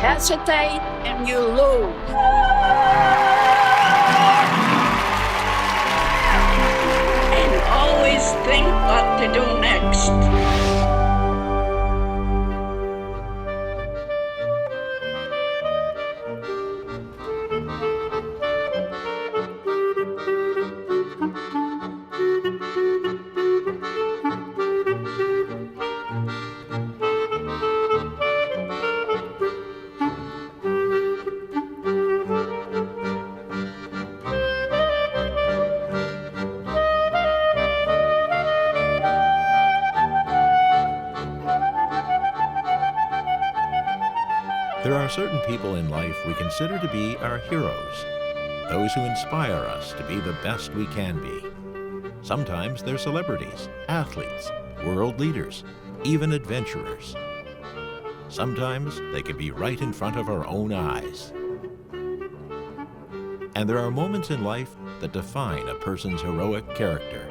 hesitate and you lose. And always think what to do next. There are certain people in life we consider to be our heroes, those who inspire us to be the best we can be. Sometimes they're celebrities, athletes, world leaders, even adventurers. Sometimes they can be right in front of our own eyes. And there are moments in life that define a person's heroic character.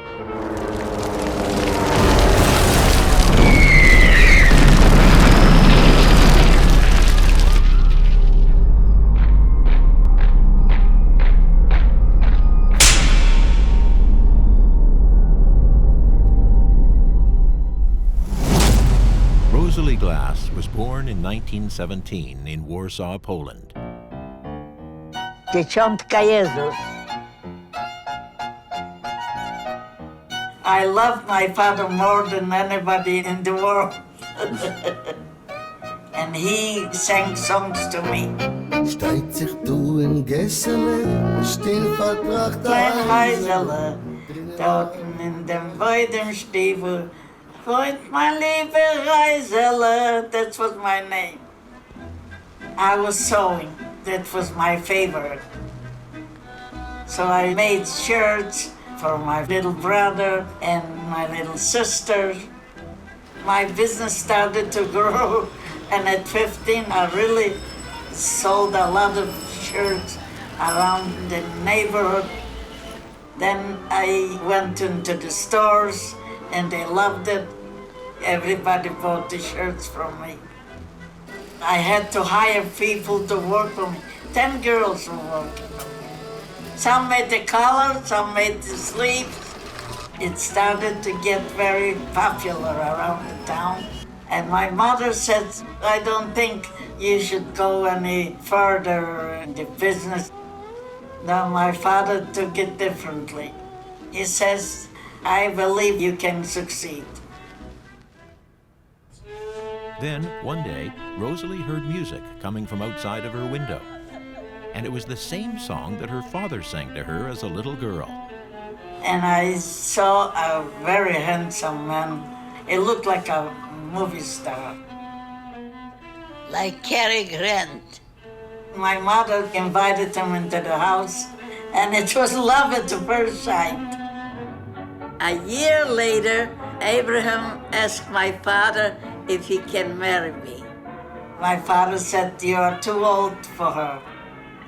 Rosalee Glass was born in 1917 in Warsaw, Poland. Dzieciątka Jezus. I love my father more than anybody in the world. And he sang songs to me. Steigt sich du in Gessele, still verbracht Klein Heisele, dort in dem Weidenstiefel, Freund, mein liebe Reisele, that was my name. I was sewing, that was my favorite. So I made shirts for my little brother and my little sister. My business started to grow, and at 15 I really sold a lot of shirts around the neighborhood. Then I went into the stores and they loved it. Everybody bought the shirts from me. I had to hire people to work for me. 10 girls were working for me. Some made the collar, some made the sleeves. It started to get very popular around the town. And my mother said, I don't think you should go any further in the business. No, my father took it differently. He says, I believe you can succeed. Then, one day, Rosalee heard music coming from outside of her window. And it was the same song that her father sang to her as a little girl. And I saw a very handsome man. It looked like a movie star. Like Cary Grant. My mother invited him into the house, and it was love at the first sight. A year later, Abraham asked my father if he can marry me. My father said, you are too old for her.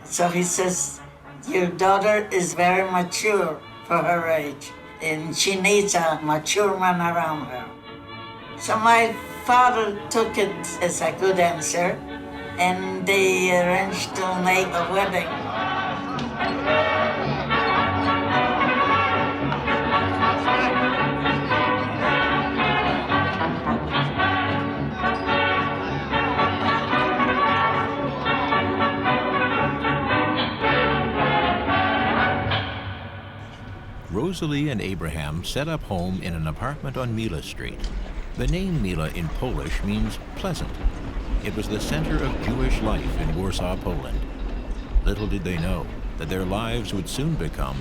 So he says, your daughter is very mature for her age, and she needs a mature man around her. So my father took it as a good answer, and they arranged to make a wedding. Rosalee and Abraham set up home in an apartment on Mila Street. The name Mila in Polish means pleasant. It was the center of Jewish life in Warsaw, Poland. Little did they know that their lives would soon become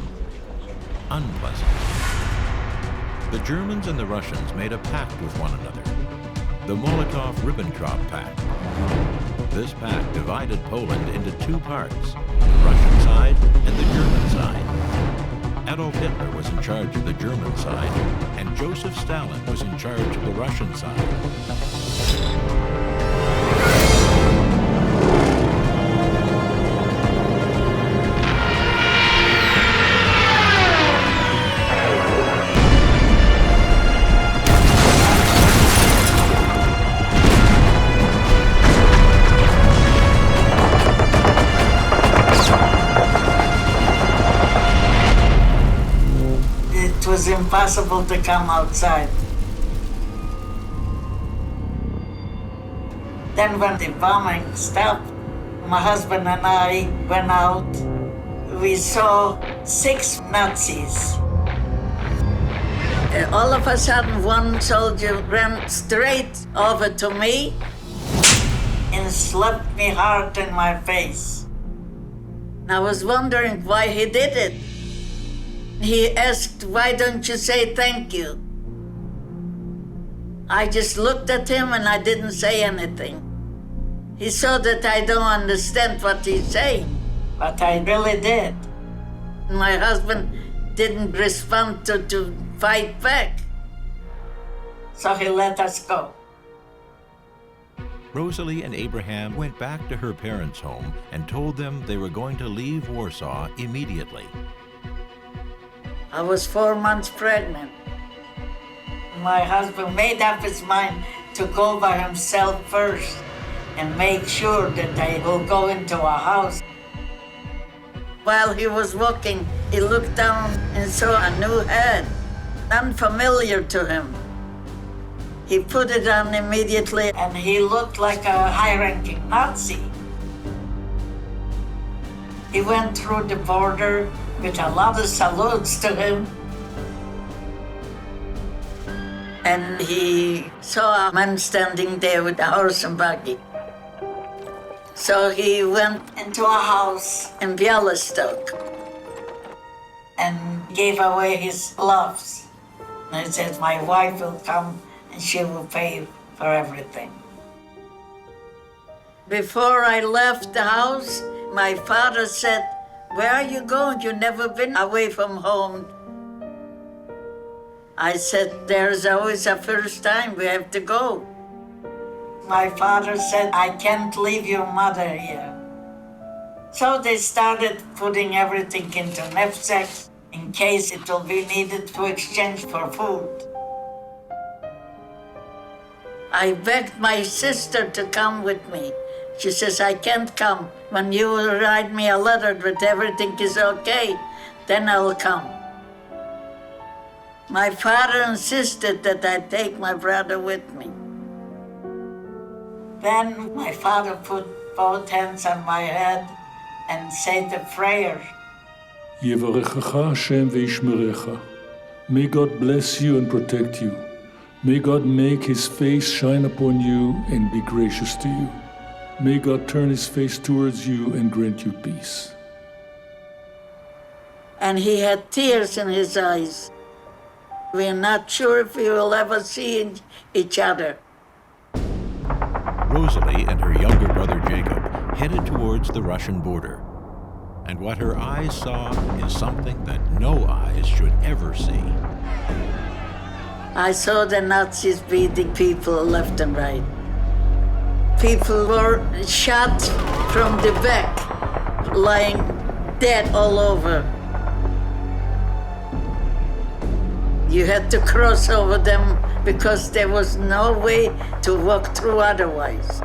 unpleasant. The Germans and the Russians made a pact with one another, the Molotov-Ribbentrop Pact. This pact divided Poland into two parts, the Russian side and the German side. Adolf Hitler was in charge of the German side, and Joseph Stalin was in charge of the Russian side. impossible to come outside. Then when the bombing stopped, my husband and I went out. We saw 6 Nazis. All of a sudden, one soldier ran straight over to me and slapped me hard in my face. I was wondering why he did it. He asked, "Why don't you say thank you?" I just looked at him and I didn't say anything. He saw that I don't understand what he's saying, but I really did. My husband didn't respond to fight back, so he let us go. Rosalee and Abraham went back to her parents' home and told them they were going to leave Warsaw immediately. I was 4 months pregnant. My husband made up his mind to go by himself first and make sure that I will go into a house. While he was walking, he looked down and saw a new head, unfamiliar to him. He put it on immediately, and he looked like a high-ranking Nazi. He went through the border with a lot of salutes to him. And he saw a man standing there with a horse and buggy. So he went into a house in Białystok and gave away his gloves. And he said, "My wife will come and she will pay for everything." Before I left the house, my father said, "Where are you going? You've never been away from home." I said, "There's always a first time, we have to go." My father said, "I can't leave your mother here." So they started putting everything into knapsacks in case it will be needed to exchange for food. I begged my sister to come with me. She says, "I can't come. When you write me a letter that everything is okay, then I'll come." My father insisted that I take my brother with me. Then my father put both hands on my head and said the prayer. Yevarechecha Hashem ve'yishmerecha. May God bless you and protect you. May God make his face shine upon you and be gracious to you. May God turn his face towards you and grant you peace. And he had tears in his eyes. We're not sure if we will ever see each other. Rosalee and her younger brother Jacob headed towards the Russian border. And what her eyes saw is something that no eyes should ever see. I saw the Nazis beating people left and right. People were shot from the back, lying dead all over. You had to cross over them because there was no way to walk through otherwise.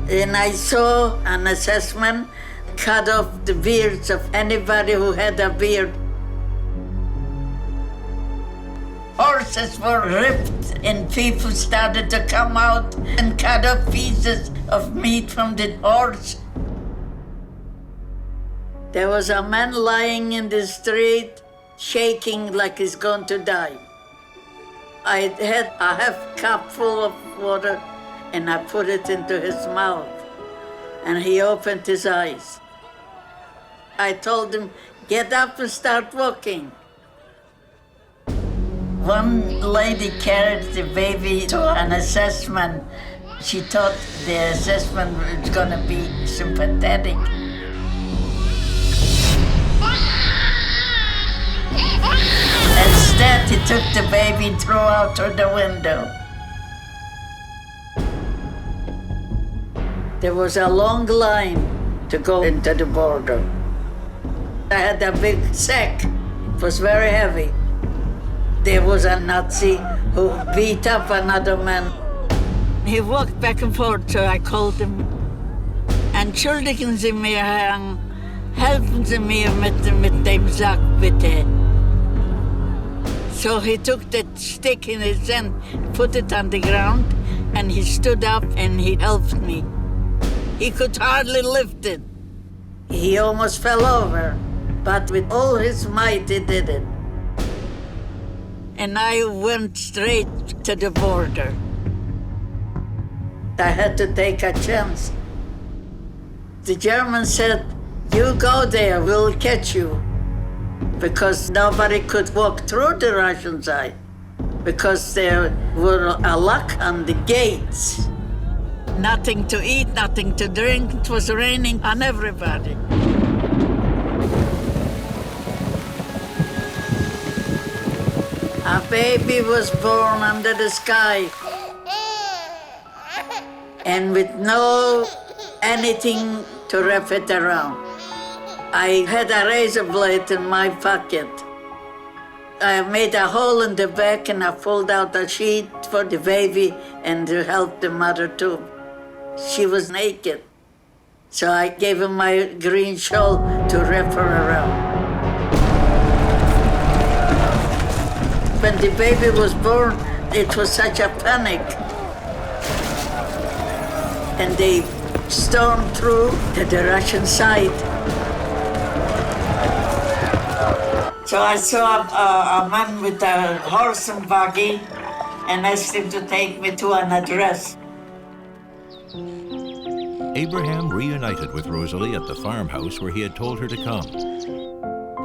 And I saw an assessment cut off the beards of anybody who had a beard. Horses were ripped and people started to come out and cut off pieces of meat from the horse. There was a man lying in the street, shaking like he's going to die. I had a half cup full of water and I put it into his mouth and he opened his eyes. I told him, "Get up and start walking." One lady carried the baby to an assessment. She thought the assessment was going to be sympathetic. Instead, he took the baby and threw out through the window. There was a long line to go into the border. I had a big sack. It was very heavy. There was a Nazi who beat up another man. He walked back and forth, so I called him. "Entschuldigen Sie mir, Herrn, helfen Sie mir mit dem Sack, bitte." So he took that stick in his hand, put it on the ground, and he stood up and he helped me. He could hardly lift it. He almost fell over, but with all his might he did it. And I went straight to the border. I had to take a chance. The Germans said, "You go there, we'll catch you." Because nobody could walk through the Russian side, because there were a lock on the gates. Nothing to eat, nothing to drink. It was raining on everybody. A baby was born under the sky, and with no anything to wrap it around. I had a razor blade in my pocket. I made a hole in the back and I pulled out a sheet for the baby and to help the mother too. She was naked. So I gave her my green shawl to wrap her around. When the baby was born, it was such a panic. And they stormed through to the Russian side. So I saw a man with a horse and buggy and asked him to take me to an address. Abraham reunited with Rosalee at the farmhouse where he had told her to come.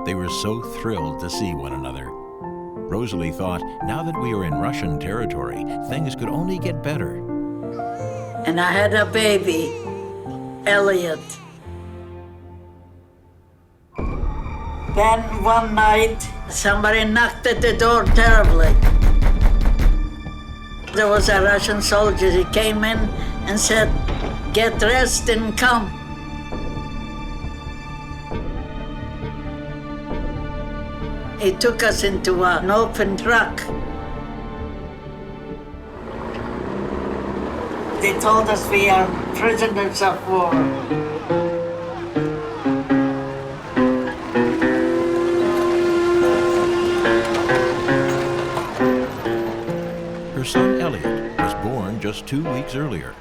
They were so thrilled to see one another. Rosalee thought, now that we are in Russian territory, things could only get better. And I had a baby, Elliot. Then one night, somebody knocked at the door terribly. There was a Russian soldier. He came in and said, "Get dressed and come." He took us into an open truck. They told us we are prisoners of war. Her son Elliot was born just 2 weeks earlier.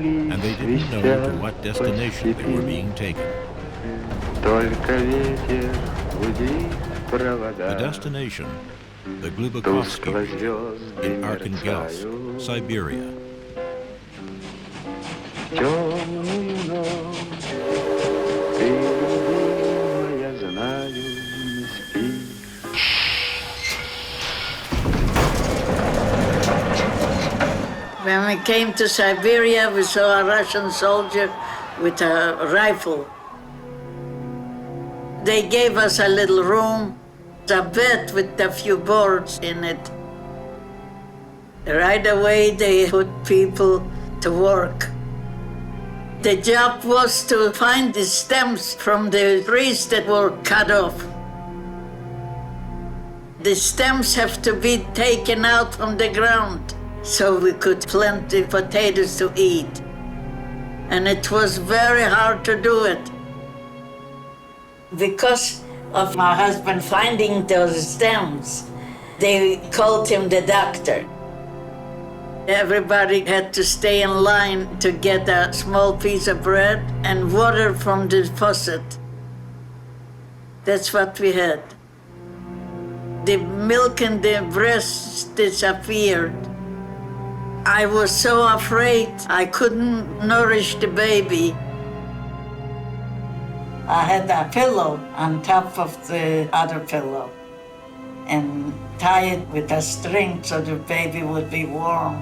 And they didn't know to what destination they were being taken. The destination, the Glubakovsky in Arkhangelsk, Siberia. When we came to Siberia, we saw a Russian soldier with a rifle. They gave us a little room, a bed with a few boards in it. Right away, they put people to work. The job was to find the stems from the trees that were cut off. The stems have to be taken out from the ground so we could plant the potatoes to eat. And it was very hard to do it. Because of my husband finding those stems, they called him the doctor. Everybody had to stay in line to get a small piece of bread and water from the faucet. That's what we had. The milk in the breasts disappeared. I was so afraid I couldn't nourish the baby. I had a pillow on top of the other pillow and tie it with a string so the baby would be warm.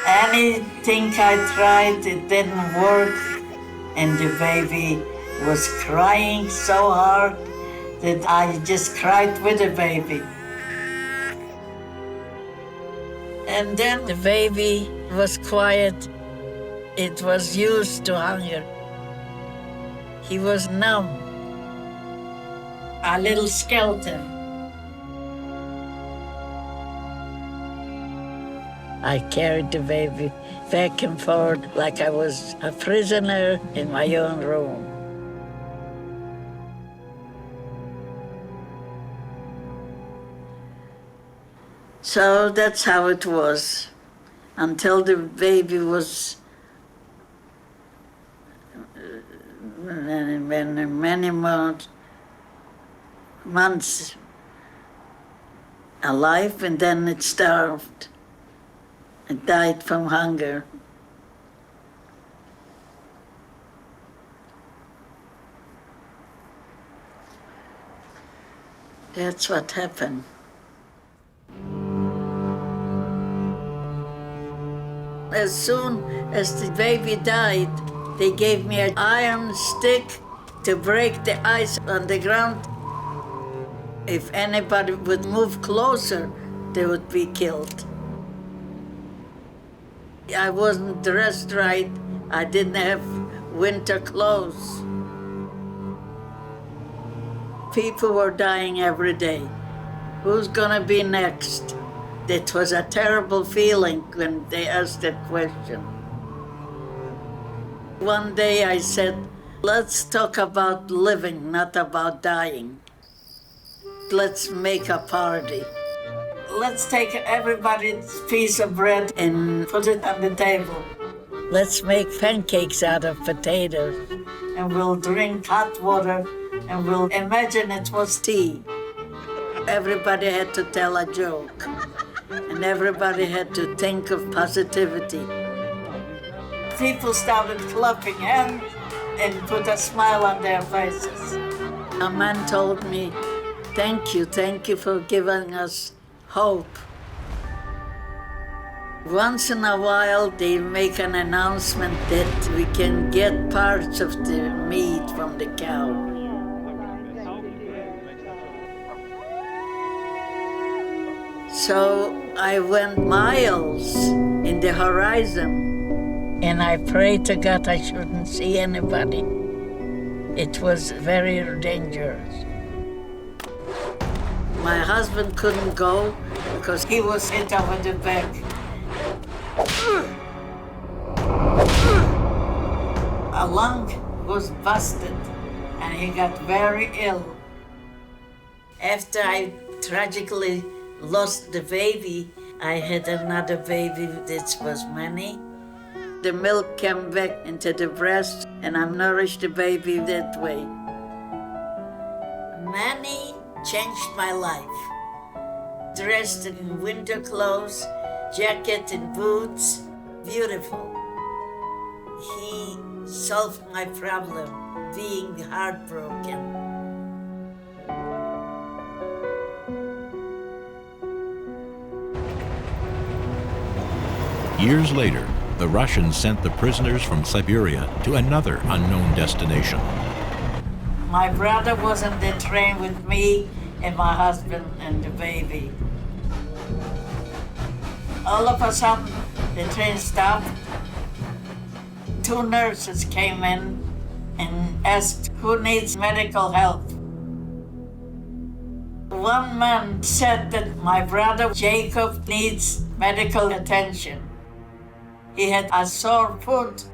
Anything I tried, it didn't work, and the baby was crying so hard that I just cried with the baby. And then the baby was quiet. It was used to hunger. He was numb, a little skeleton. I carried the baby back and forth like I was a prisoner in my own room. So that's how it was until the baby was many more months alive, and then it starved. It died from hunger. That's what happened. As soon as the baby died, they gave me an iron stick to break the ice on the ground. If anybody would move closer, they would be killed. I wasn't dressed right. I didn't have winter clothes. People were dying every day. Who's gonna be next? It was a terrible feeling when they asked that question. One day I said, let's talk about living, not about dying. Let's make a party. Let's take everybody's piece of bread and put it on the table. Let's make pancakes out of potatoes, and we'll drink hot water, and we'll imagine it was tea. Everybody had to tell a joke, and everybody had to think of positivity. People started clapping hands and put a smile on their faces. A man told me, thank you for giving us hope. Once in a while, they make an announcement that we can get parts of the meat from the cow. So I went miles in the horizon, and I prayed to God I shouldn't see anybody. It was very dangerous. My husband couldn't go because he was hit over the back. A lung was busted, and he got very ill. After I tragically lost the baby, I had another baby that was many. The milk came back into the breast, and I nourished the baby that way. Manny changed my life. Dressed in winter clothes, jacket and boots, beautiful. He solved my problem, being heartbroken. Years later, the Russians sent the prisoners from Siberia to another unknown destination. My brother was on the train with me and my husband and the baby. All of a sudden, the train stopped. 2 nurses came in and asked who needs medical help. One man said that my brother Jacob needs medical attention. He had a sore foot.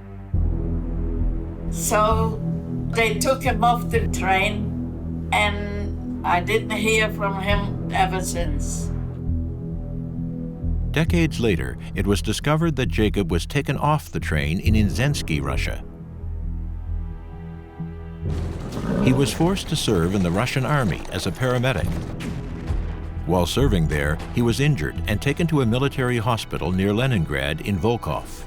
So they took him off the train, and I didn't hear from him ever since. Decades later, it was discovered that Jacob was taken off the train in Inzensky, Russia. He was forced to serve in the Russian army as a paramedic. While serving there, he was injured and taken to a military hospital near Leningrad in Volkhov.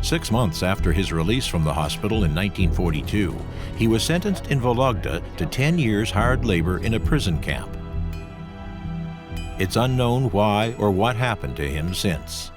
6 months after his release from the hospital in 1942, he was sentenced in Vologda to 10 years hard labor in a prison camp. It's unknown why or what happened to him since.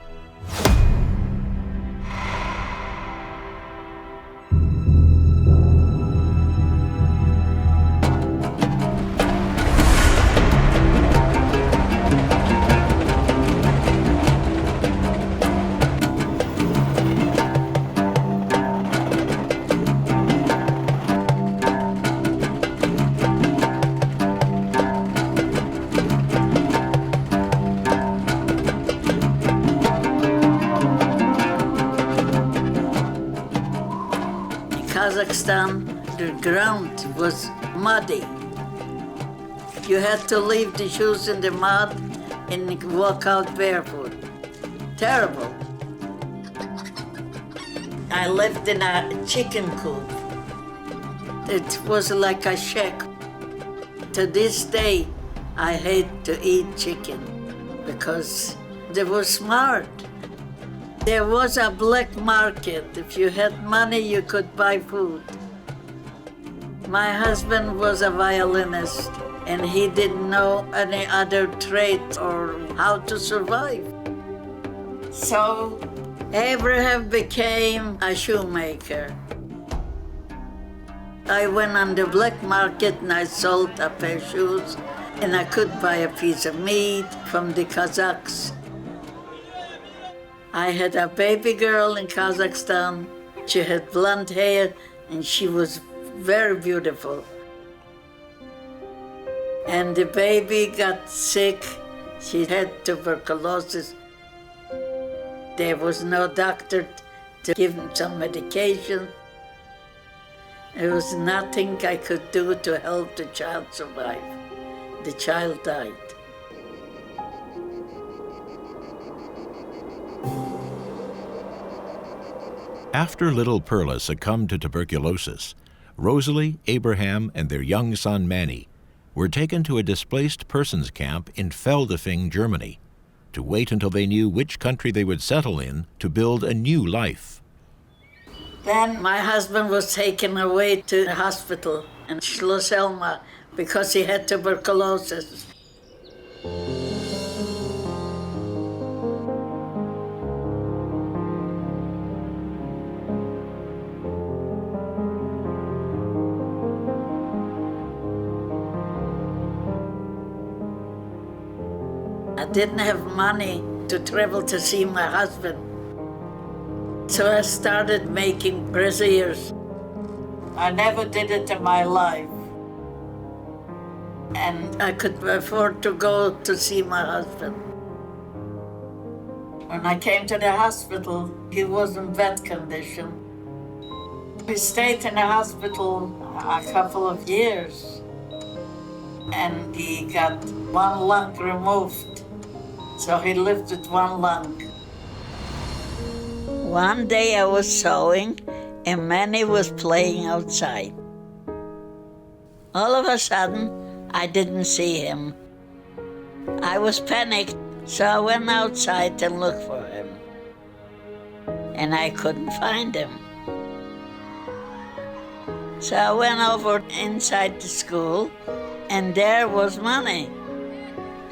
Kazakhstan, the ground was muddy. You had to leave the shoes in the mud and walk out barefoot. Terrible. I lived in a chicken coop. It was like a shack. To this day, I hate to eat chicken because they were smart. There was a black market. If you had money, you could buy food. My husband was a violinist, and he didn't know any other trade or how to survive. So Abraham became a shoemaker. I went on the black market and I sold a pair of shoes, and I could buy a piece of meat from the Kazakhs. I had a baby girl in Kazakhstan. She had blonde hair and she was very beautiful. And the baby got sick. She had tuberculosis. There was no doctor to give him some medication. There was nothing I could do to help the child survive. The child died. After little Perla succumbed to tuberculosis, Rosalee, Abraham, and their young son Manny were taken to a displaced persons camp in Feldafing, Germany, to wait until they knew which country they would settle in to build a new life. Then my husband was taken away to the hospital in Schloss Elma because he had tuberculosis. I didn't have money to travel to see my husband. So I started making braziers. I never did it in my life. And I could afford to go to see my husband. When I came to the hospital, he was in bad condition. We stayed in the hospital a couple of years. And he got one lung removed. So he lived with one lung. One day I was sewing and Manny was playing outside. All of a sudden, I didn't see him. I was panicked, so I went outside to look for him. And I couldn't find him. So I went over inside the school, and there was Manny.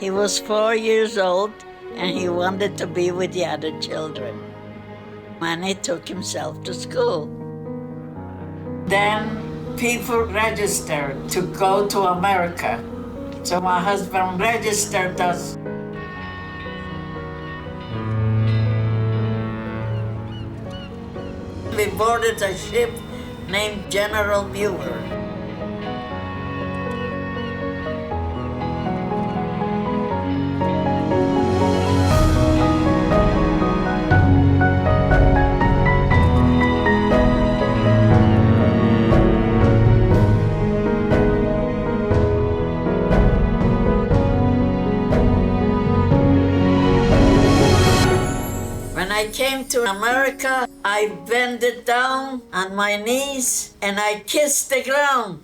He was 4 years old, and he wanted to be with the other children. Manny took himself to school. Then people registered to go to America. So my husband registered us. We boarded a ship named General Muir. When I came to America, I bended down on my knees and I kissed the ground.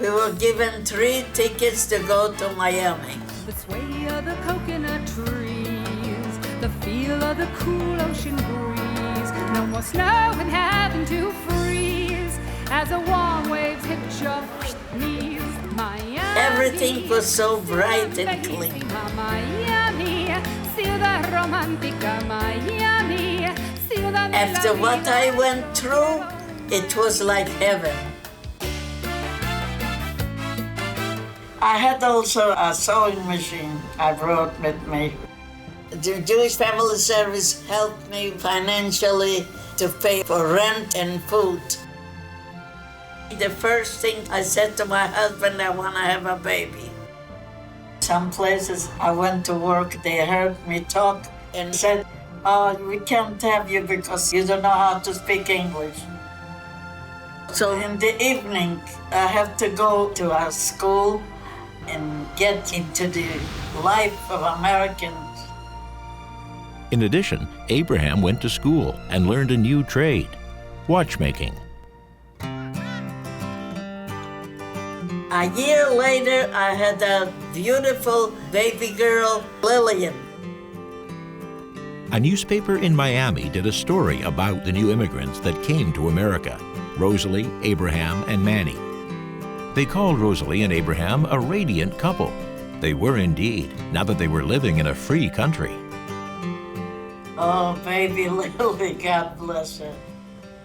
We were given 3 tickets to go to Miami. The sway of the coconut trees, the feel of the cool ocean breeze. No more snow in heaven to freeze as the warm waves hit your knees. Miami, Everything was so bright and clean. Miami, ciudad romántica, Miami, ciudad. After what I went through, it was like heaven. I had also a sewing machine I brought with me. The Jewish Family Service helped me financially to pay for rent and food. The first thing I said to my husband, I want to have a baby. Some places I went to work, they heard me talk and said, "Oh, we can't have you because you don't know how to speak English." So in the evening, I have to go to our school and get into the life of Americans. In addition, Abraham went to school and learned a new trade, watchmaking. A year later, I had a beautiful baby girl, Lillian. A newspaper in Miami did a story about the new immigrants that came to America, Rosalee, Abraham, and Manny. They called Rosalee and Abraham a radiant couple. They were indeed, now that they were living in a free country. Oh, baby Lily, God bless her.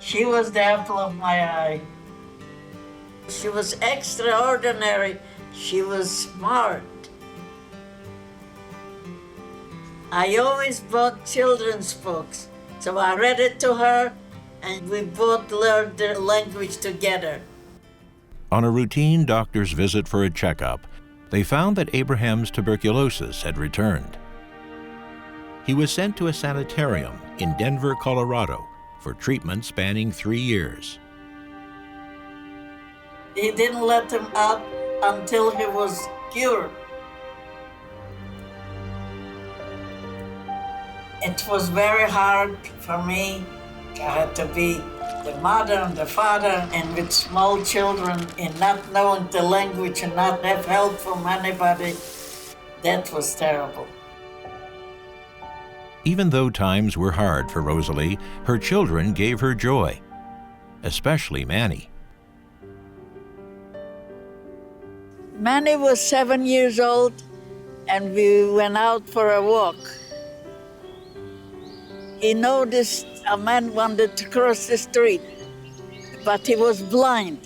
She was the apple of my eye. She was extraordinary. She was smart. I always bought children's books, so I read it to her, and we both learned the language together. On a routine doctor's visit for a checkup, they found that Abraham's tuberculosis had returned. He was sent to a sanitarium in Denver, Colorado, for treatment spanning 3 years. He didn't let him out until he was cured. It was very hard for me. I had to be the mother and the father, and with small children, and not knowing the language and not have help from anybody. That was terrible. Even though times were hard for Rosalee, her children gave her joy, especially Manny. Manny was 7 years old, and we went out for a walk. He noticed a man wanted to cross the street, but he was blind.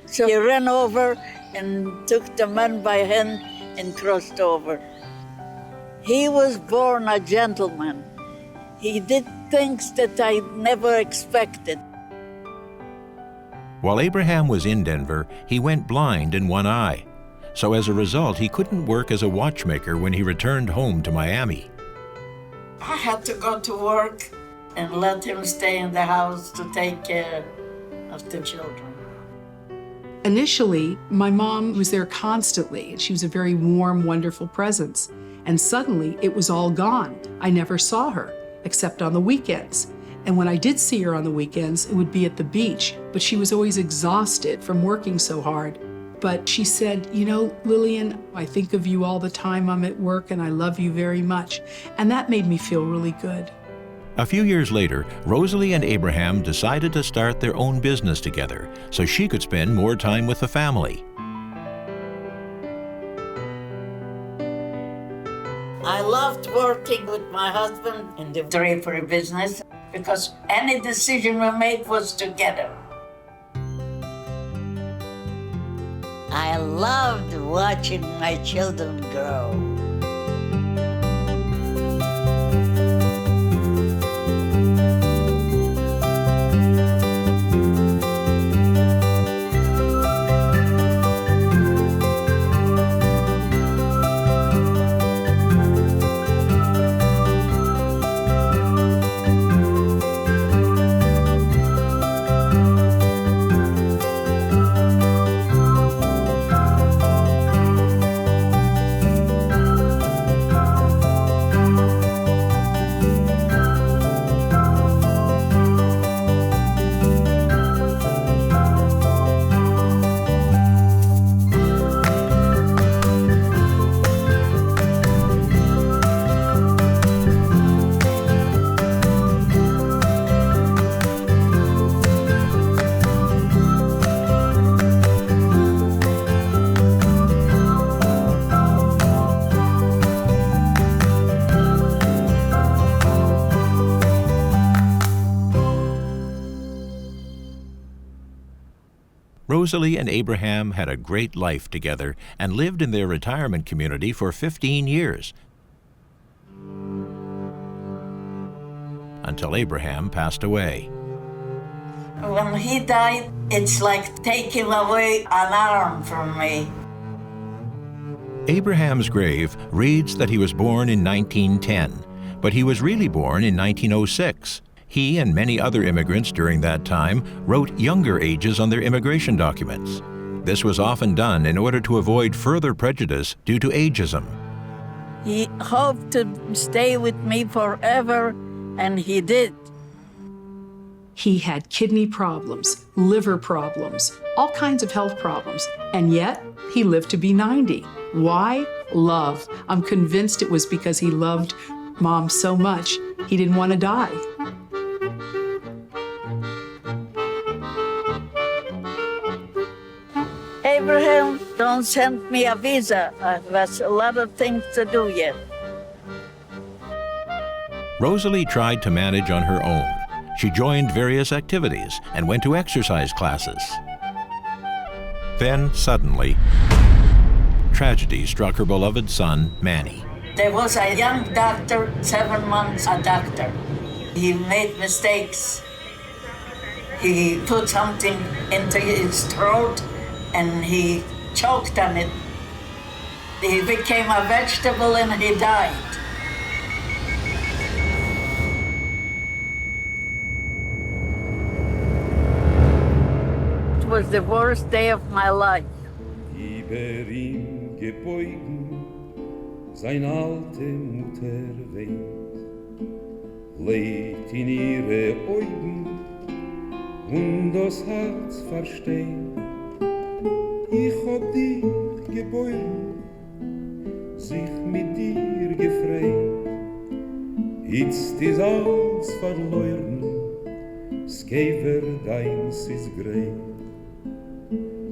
So he ran over and took the man by hand and crossed over. He was born a gentleman. He did things that I never expected. While Abraham was in Denver, he went blind in one eye. So as a result, he couldn't work as a watchmaker when he returned home to Miami. I had to go to work and let him stay in the house to take care of the children. Initially, my mom was there constantly. She was a very warm, wonderful presence. And suddenly, it was all gone. I never saw her, except on the weekends. And when I did see her on the weekends, it would be at the beach, but she was always exhausted from working so hard. But she said, "You know, Lillian, I think of you all the time I'm at work, and I love you very much." And that made me feel really good. A few years later, Rosalee and Abraham decided to start their own business together so she could spend more time with the family. I loved working with my husband in the drapery business because any decision we made was together. I loved watching my children grow. Rosalee and Abraham had a great life together and lived in their retirement community for 15 years. Until Abraham passed away. When he died, it's like taking away an arm from me. Abraham's grave reads that he was born in 1910, But he was really born in 1906. He and many other immigrants during that time wrote younger ages on their immigration documents. This was often done in order to avoid further prejudice due to ageism. He hoped to stay with me forever, and he did. He had kidney problems, liver problems, all kinds of health problems, and yet he lived to be 90. Why? Love. I'm convinced it was because he loved Mom so much, he didn't want to die. Abraham, don't send me a visa. There's a lot of things to do yet. Rosalee tried to manage on her own. She joined various activities and went to exercise classes. Then, suddenly, tragedy struck her beloved son, Manny. There was a young doctor, 7 months a doctor. He made mistakes. He put something into his throat and he choked on it. He became a vegetable and he died. It was the worst day of my life. Über ihm gebeugen, sein alte Mutter weint, legt in ihre Augen und das Herz versteht. Ich hab dich geboren, sich mit dir gefreut. Jetzt ist alles verloren, das Käfer deins ist grey.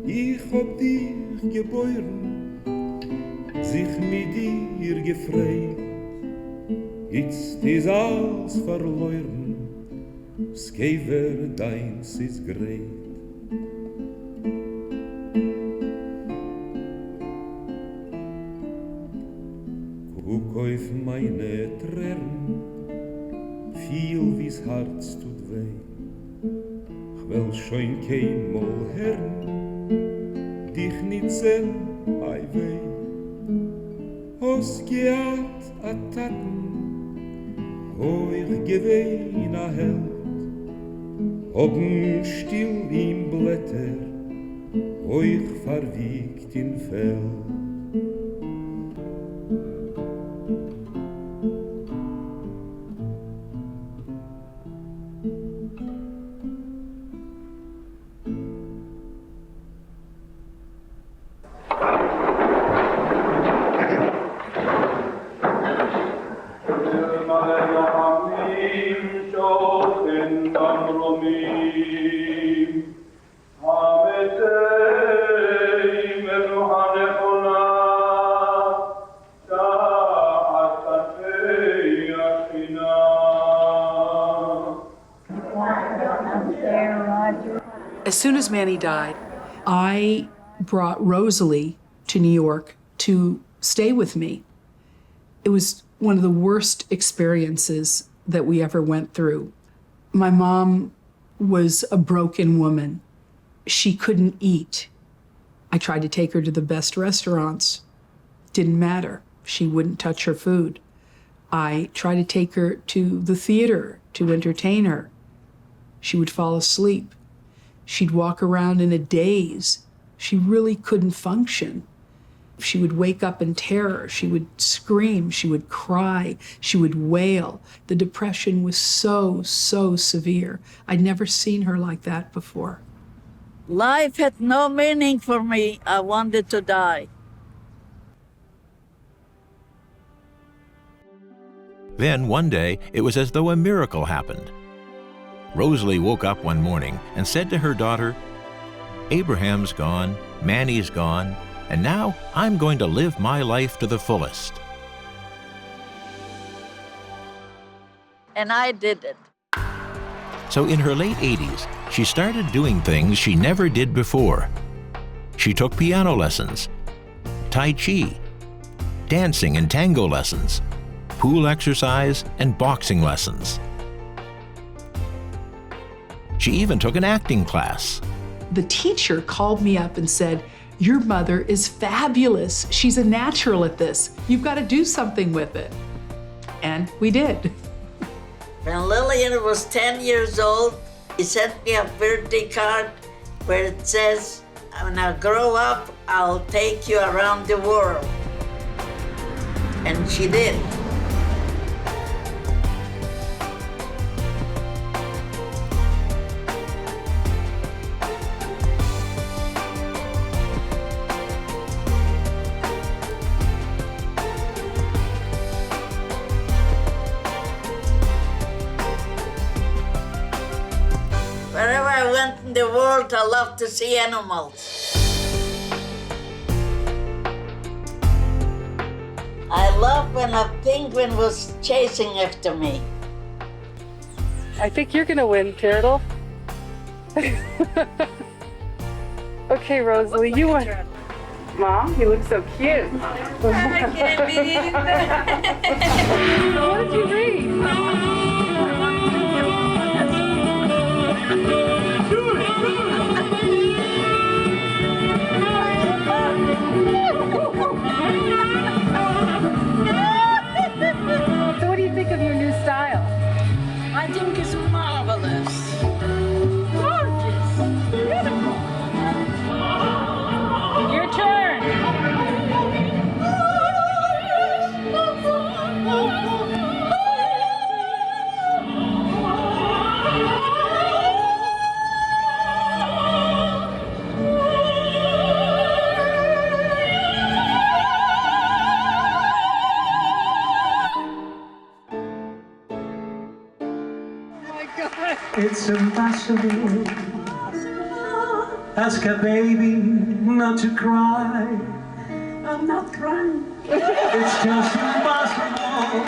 Ich hab dich geboren, sich mit dir gefreut. Jetzt ist alles verloren, das Käfer deins ist grey. Guck auf meine Tränen, viel wie's Herz tut weh. Ich will schon keinmal hören, dich nicht sehen, mein Weh. Hast gehabt a Taten, euch gewehen a Held, ob'n still im Blätter, euch verwiegt in Feld. As soon as Manny died, I brought Rosalee to New York to stay with me. It was one of the worst experiences that we ever went through. My mom was a broken woman. She couldn't eat. I tried to take her to the best restaurants. Didn't matter. She wouldn't touch her food. I tried to take her to the theater to entertain her. She would fall asleep. She'd walk around in a daze. She really couldn't function. She would wake up in terror. She would scream. She would cry. She would wail. The depression was so severe. I'd never seen her like that before. Life had no meaning for me. I wanted to die. Then one day, it was as though a miracle happened. Rosalee woke up one morning and said to her daughter, "Abraham's gone, Manny's gone, and now I'm going to live my life to the fullest." And I did it. So in her late 80s, she started doing things she never did before. She took piano lessons, Tai Chi, dancing and tango lessons, pool exercise, and boxing lessons. She even took an acting class. The teacher called me up and said, "Your mother is fabulous. She's a natural at this. You've got to do something with it." And we did. When Lillian was 10 years old, he sent me a birthday card where it says, when I grow up, I'll take you around the world. And she did. Wherever I went in the world, I love to see animals. I love when a penguin was chasing after me. I think you're gonna win, Turtle. Okay, Rosalee, you won. Mom, you look so cute. I can't believe that. What did you read? So what do you think of your new style? I think it's marvelous. Gorgeous. Beautiful. Your turn. It's impossible. Ask a baby not to cry. I'm not crying. It's just impossible.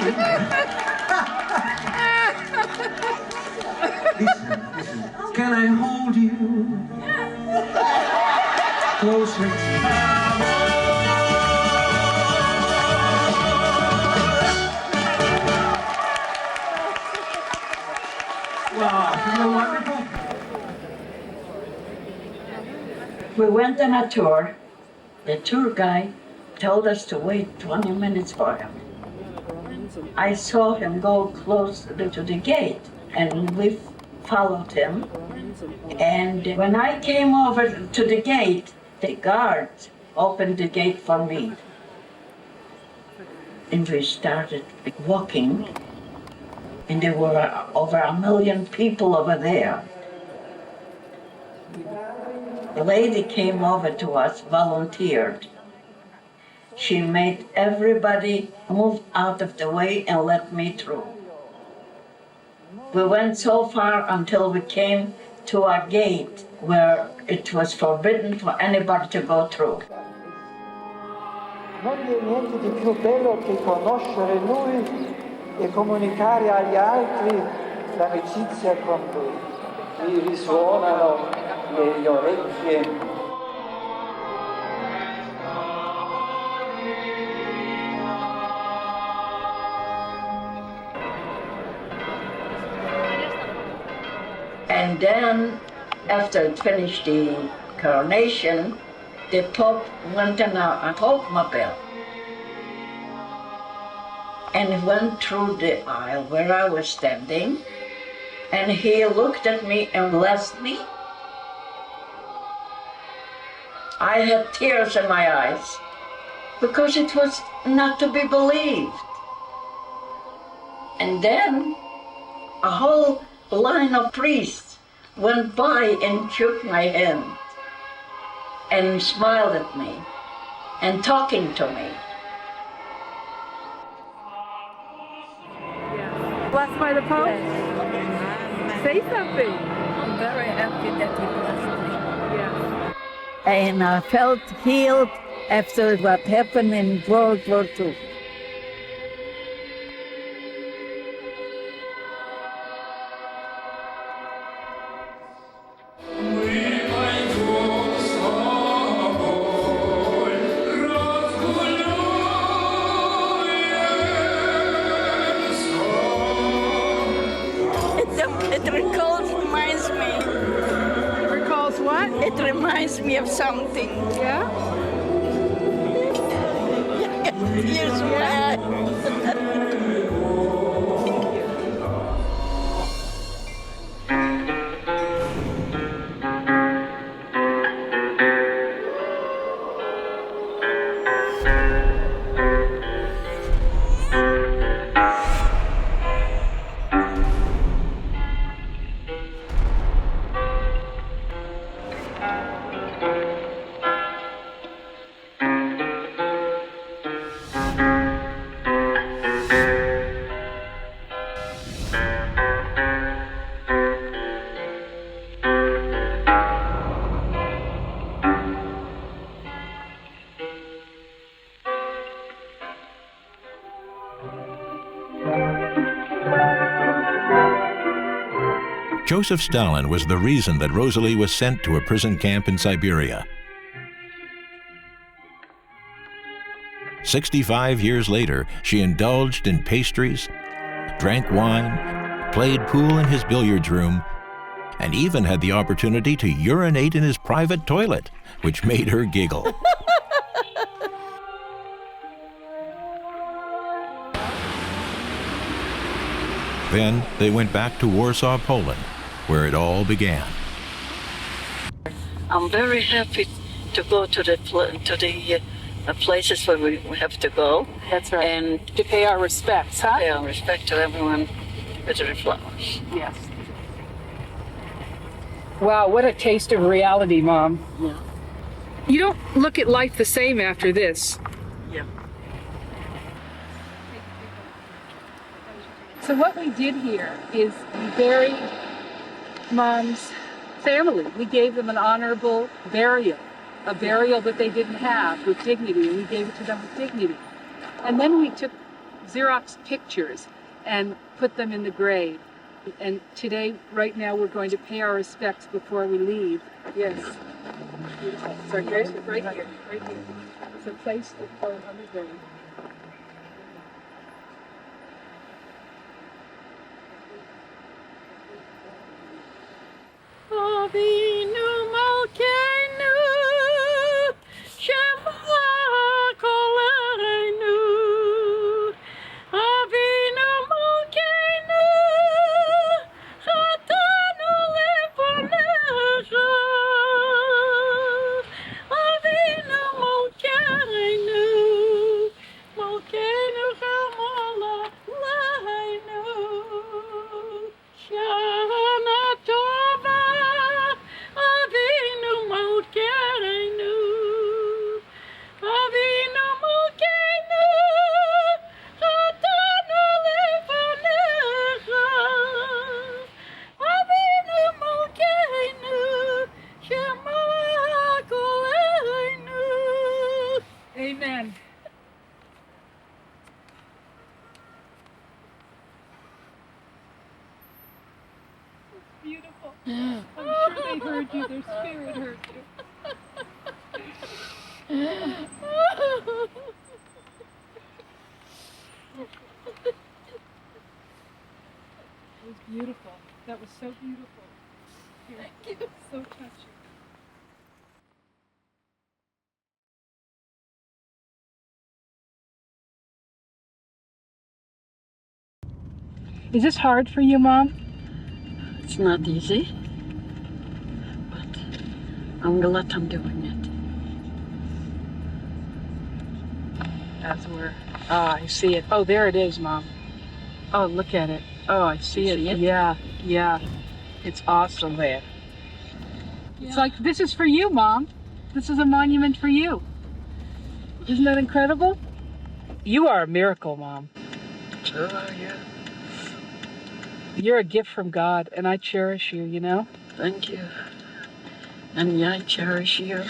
Listen. Can I hold you closer? Wow, isn't that wonderful? We went on a tour. The tour guide told us to wait 20 minutes for him. I saw him go close to the gate, and we followed him. And when I came over to the gate, the guards opened the gate for me. And we started walking, and there were over 1 million people over there. The lady came over to us, volunteered. She made everybody move out of the way and let me through. We went so far until we came to a gate where it was forbidden for anybody to go through. Non vi è niente di più bello che conoscere Lui e comunicare agli altri l'amicizia con Lui. Mi risuonano le orecchie. And then, after it finished the coronation, the Pope went in a Popemobile and went through the aisle where I was standing, and he looked at me and blessed me. I had tears in my eyes because it was not to be believed. And then a whole line of priests went by and shook my hand and smiled at me and talking to me. Blessed by the Pope? Say something. I'm very happy that he blessed me. Yes. And I felt healed after what happened in World War II. It reminds me of something. Yeah? Here's my Joseph Stalin was the reason that Rosalee was sent to a prison camp in Siberia. 65 years later, she indulged in pastries, drank wine, played pool in his billiards room, and even had the opportunity to urinate in his private toilet, which made her giggle. Then they went back to Warsaw, Poland, where it all began. I'm very happy to go to the places where we have to go. That's right. And to pay our respects, huh? pay our respect to everyone with the flowers. Yes. Wow, what a taste of reality, Mom. Yeah. You don't look at life the same after this. Yeah. So what we did here is we buried Mom's family. We gave them an honorable burial, a burial that they didn't have with dignity, and we gave it to them with dignity. And then we took Xerox pictures and put them in the grave. And today, right now, we're going to pay our respects before we leave. Yes. Beautiful. So here's right here, right here. It's a place for on the grave. Amen. Beautiful. I'm sure they heard you. Their spirit heard you. It was beautiful. That was so beautiful. Thank you. So touching. Is this hard for you, Mom? It's not easy, but I'm glad I'm doing it. That's where. Oh, I see it. Oh, there it is, Mom. Oh, look at it. Oh, I see it. Yeah, yeah. It's awesome there. Yeah. It's like, this is for you, Mom. This is a monument for you. Isn't that incredible? You are a miracle, Mom. So are you. You're a gift from God, and I cherish you, you know? Thank you. And I cherish you.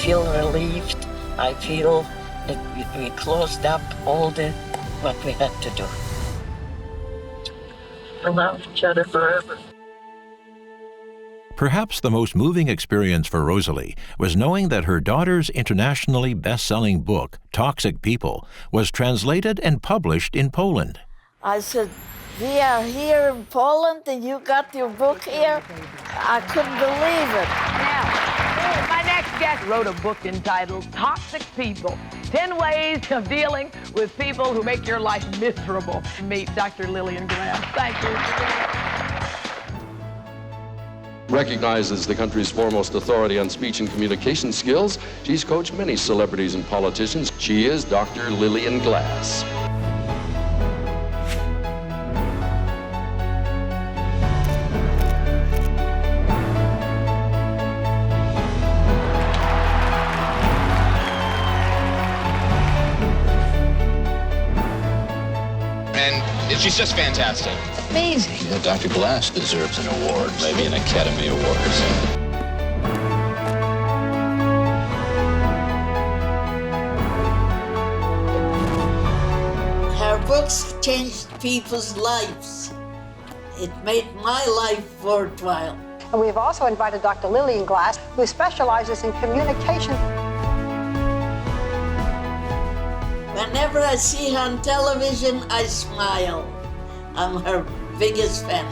feel relieved. I feel that we closed up all what we had to do. We'll love each other forever. Perhaps the most moving experience for Rosalee was knowing that her daughter's internationally best-selling book, Toxic People, was translated and published in Poland. I said, we are here in Poland and you got your book here? I couldn't believe it. Now, my next guest wrote a book entitled Toxic People, 10 Ways of Dealing with People Who Make Your Life Miserable. Meet Dr. Lillian Glass. Thank you. Recognized as the country's foremost authority on speech and communication skills, she's coached many celebrities and politicians. She is Dr. Lillian Glass. And she's just fantastic. Amazing. Dr. Glass deserves an award, maybe an Academy Award or something. Her books changed people's lives. It made my life worthwhile. And we've also invited Dr. Lillian Glass, who specializes in communication. Whenever I see her on television, I smile. I'm her biggest fan.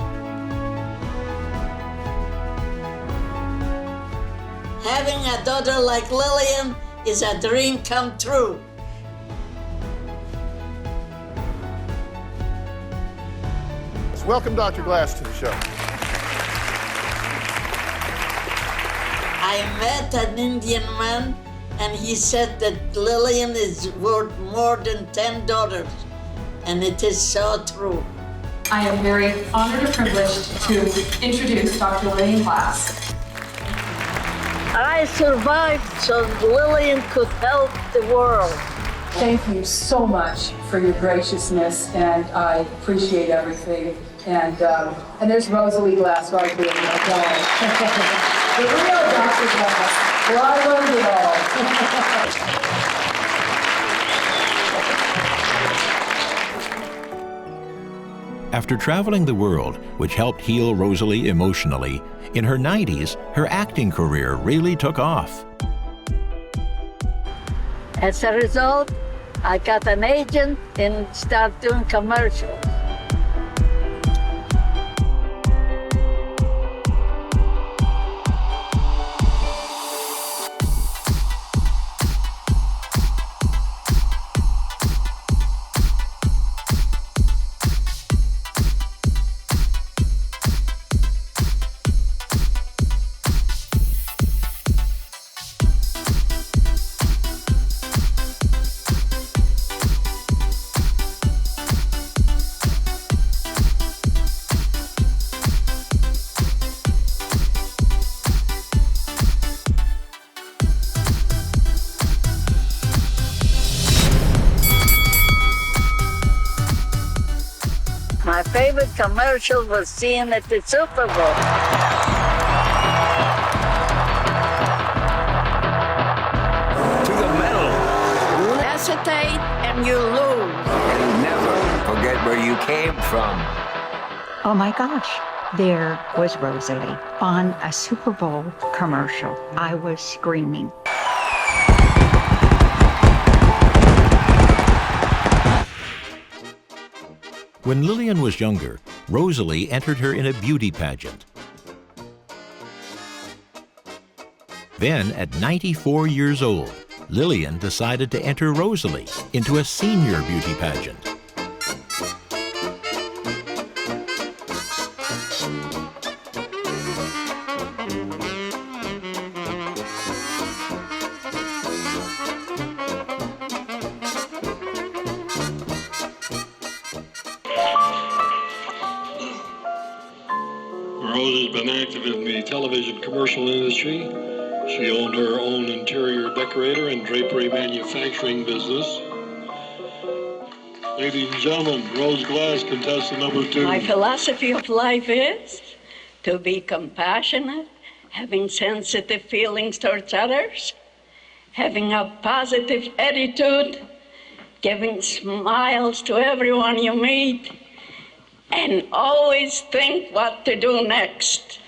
Having a daughter like Lillian is a dream come true. Welcome Dr. Glass to the show. I met an Indian man and he said that Lillian is worth more than 10 daughters. And it is so true. I am very honored and privileged to introduce Dr. Lillian Glass. I survived so Lillian could help the world. Thank you so much for your graciousness, and I appreciate everything. And there's Rosalee Glass right there. The real Dr. Glass, where I learned it all. After traveling the world, which helped heal Rosalee emotionally, in her 90s, her acting career really took off. As a result, I got an agent and started doing commercials. My favorite commercial was seen at the Super Bowl. To the metal. Hesitate and you lose. And never forget where you came from. Oh my gosh, there was Rosalee on a Super Bowl commercial. I was screaming. When Lillian was younger, Rosalee entered her in a beauty pageant. Then, at 94 years old, Lillian decided to enter Rosalee into a senior beauty pageant. Rose has been active in the television commercial industry. She owned her own interior decorator and drapery manufacturing business. Ladies and gentlemen, Rose Glass, contestant number 2. My philosophy of life is to be compassionate, having sensitive feelings towards others, having a positive attitude, giving smiles to everyone you meet, and always think what to do next.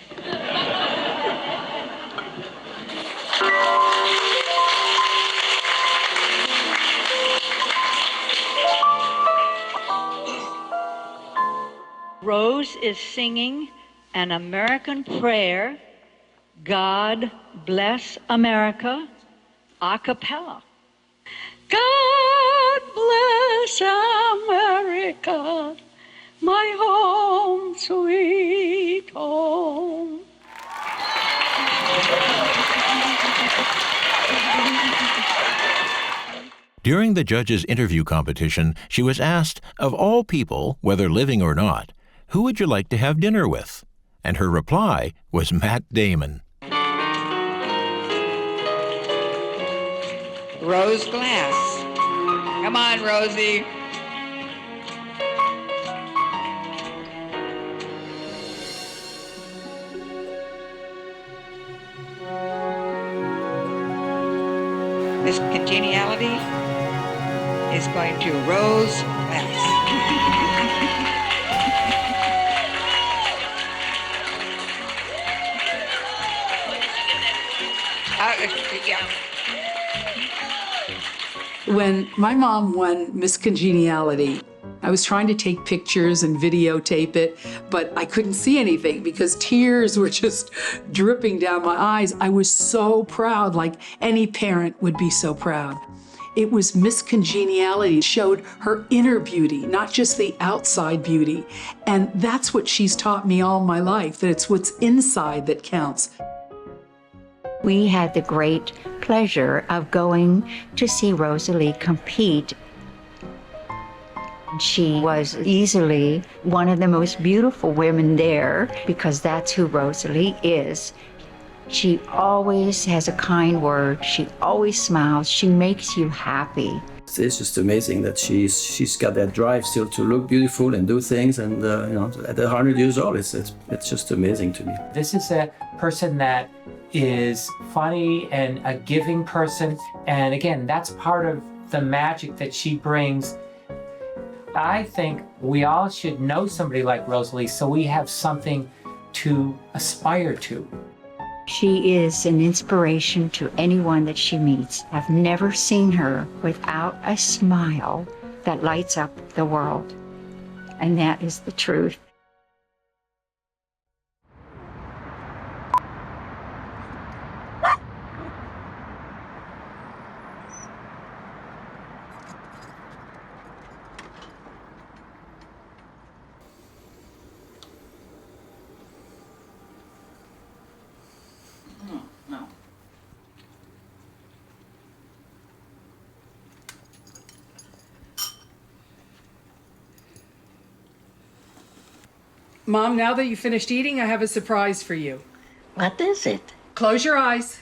Rose is singing an American prayer, God Bless America, a cappella. God bless America, my home, sweet home. During the judges' interview competition, she was asked, of all people, whether living or not, who would you like to have dinner with? And her reply was Matt Damon. Rose Glass. Come on, Rosie. Miss Congeniality is going to Rose Glass. Yeah. When my mom won Miss Congeniality, I was trying to take pictures and videotape it, but I couldn't see anything because tears were just dripping down my eyes. I was so proud, like any parent would be so proud. It was Miss Congeniality, showed her inner beauty, not just the outside beauty. And that's what she's taught me all my life, that it's what's inside that counts. We had the great pleasure of going to see Rosalee compete. She was easily one of the most beautiful women there because that's who Rosalee is. She always has a kind word. She always smiles. She makes you happy. It's just amazing that she's got that drive still to look beautiful and do things, and at 100 years old, it's just amazing to me. This is a person that is funny and a giving person, and again, that's part of the magic that she brings. I think we all should know somebody like Rosalee so we have something to aspire to. She is an inspiration to anyone that she meets. I've never seen her without a smile that lights up the world. And that is the truth. No. Mom, now that you finished eating, I have a surprise for you. What is it? Close your eyes.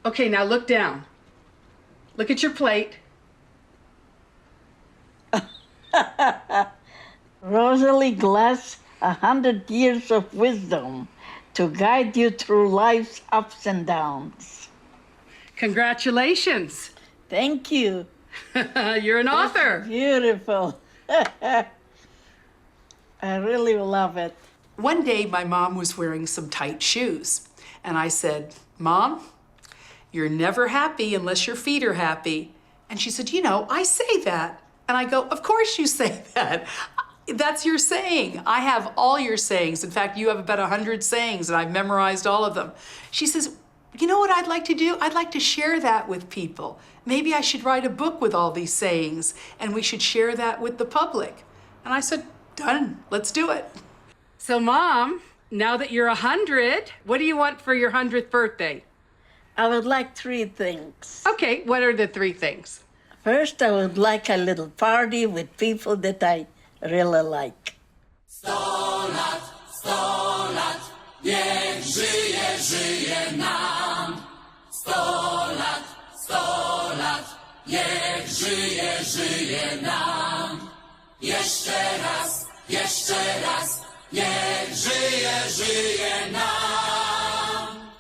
Okay, now look down. Look at your plate. Rosalee Glass, 100 years of wisdom to guide you through life's ups and downs. Congratulations. Thank you. You're an author. Beautiful. I really love it. One day, my mom was wearing some tight shoes. And I said, Mom, you're never happy unless your feet are happy. And she said, I say that. And I go, of course you say that. That's your saying. I have all your sayings. In fact, you have about 100 sayings, and I've memorized all of them. She says, you know what I'd like to do? I'd like to share that with people. Maybe I should write a book with all these sayings, and we should share that with the public. And I said, done. Let's do it. So, Mom, now that you're 100, what do you want for your 100th birthday? I would like 3 things. Okay, what are the 3 things? First, I would like a little party with people that I really like. 100 lat, 100 lat, niech żyje, żyje nam. 100 lat, 100 lat, niech żyje, żyje nam. Jeszcze raz, niech żyje, żyje nam.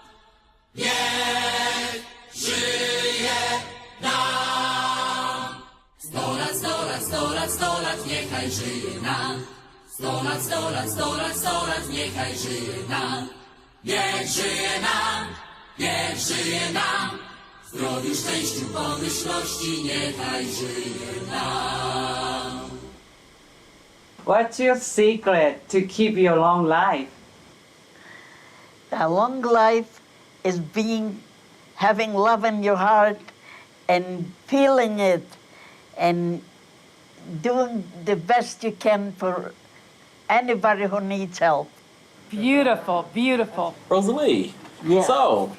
Niech żyje 100 lat, niechaj żyje nam. 100 lat, 100 lat, 100 lat, 100 lat, niechaj żyje nam. Niech żyje nam, niech żyje nam. W zdrowiu, szczęściu, pomyślności, niechaj żyje nam. What's your secret to keep your long life? A long life is having love in your heart and feeling it and doing the best you can for anybody who needs help. Beautiful, beautiful. Rosalee, Yeah. so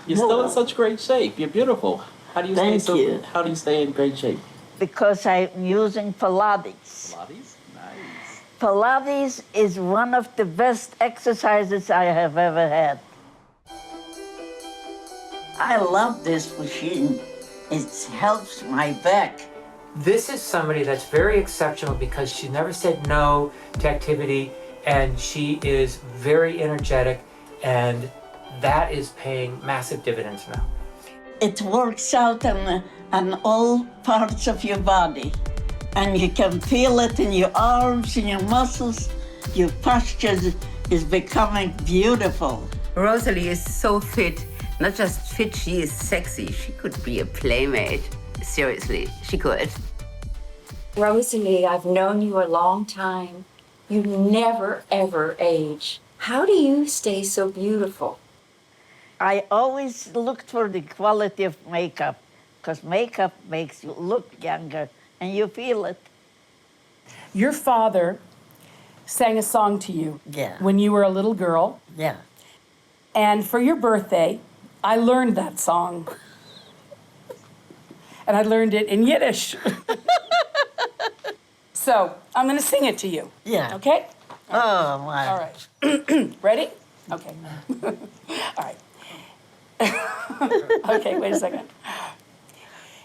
you're still in such great shape. You're beautiful. How do you Thank stay you. How do you stay in great shape? Because I'm using Pilates. Pilates? Nice. Pilates is one of the best exercises I have ever had. I love this machine. It helps my back. This is somebody that's very exceptional because she never said no to activity, and she is very energetic, and that is paying massive dividends now. It works out on all parts of your body, and you can feel it in your arms, in your muscles. Your posture is becoming beautiful. Rosalee is so fit. Not just fit, she is sexy. She could be a playmate. Seriously, she could. Rosalee, I've known you a long time. You never, ever age. How do you stay so beautiful? I always looked for the quality of makeup, because makeup makes you look younger, and you feel it. Your father sang a song to you when you were a little girl. Yeah. And for your birthday, I learned that song. And I learned it in Yiddish. So I'm going to sing it to you. Yeah. Okay? Oh, my. All right. Ready? Okay. All right. Okay, wait a second.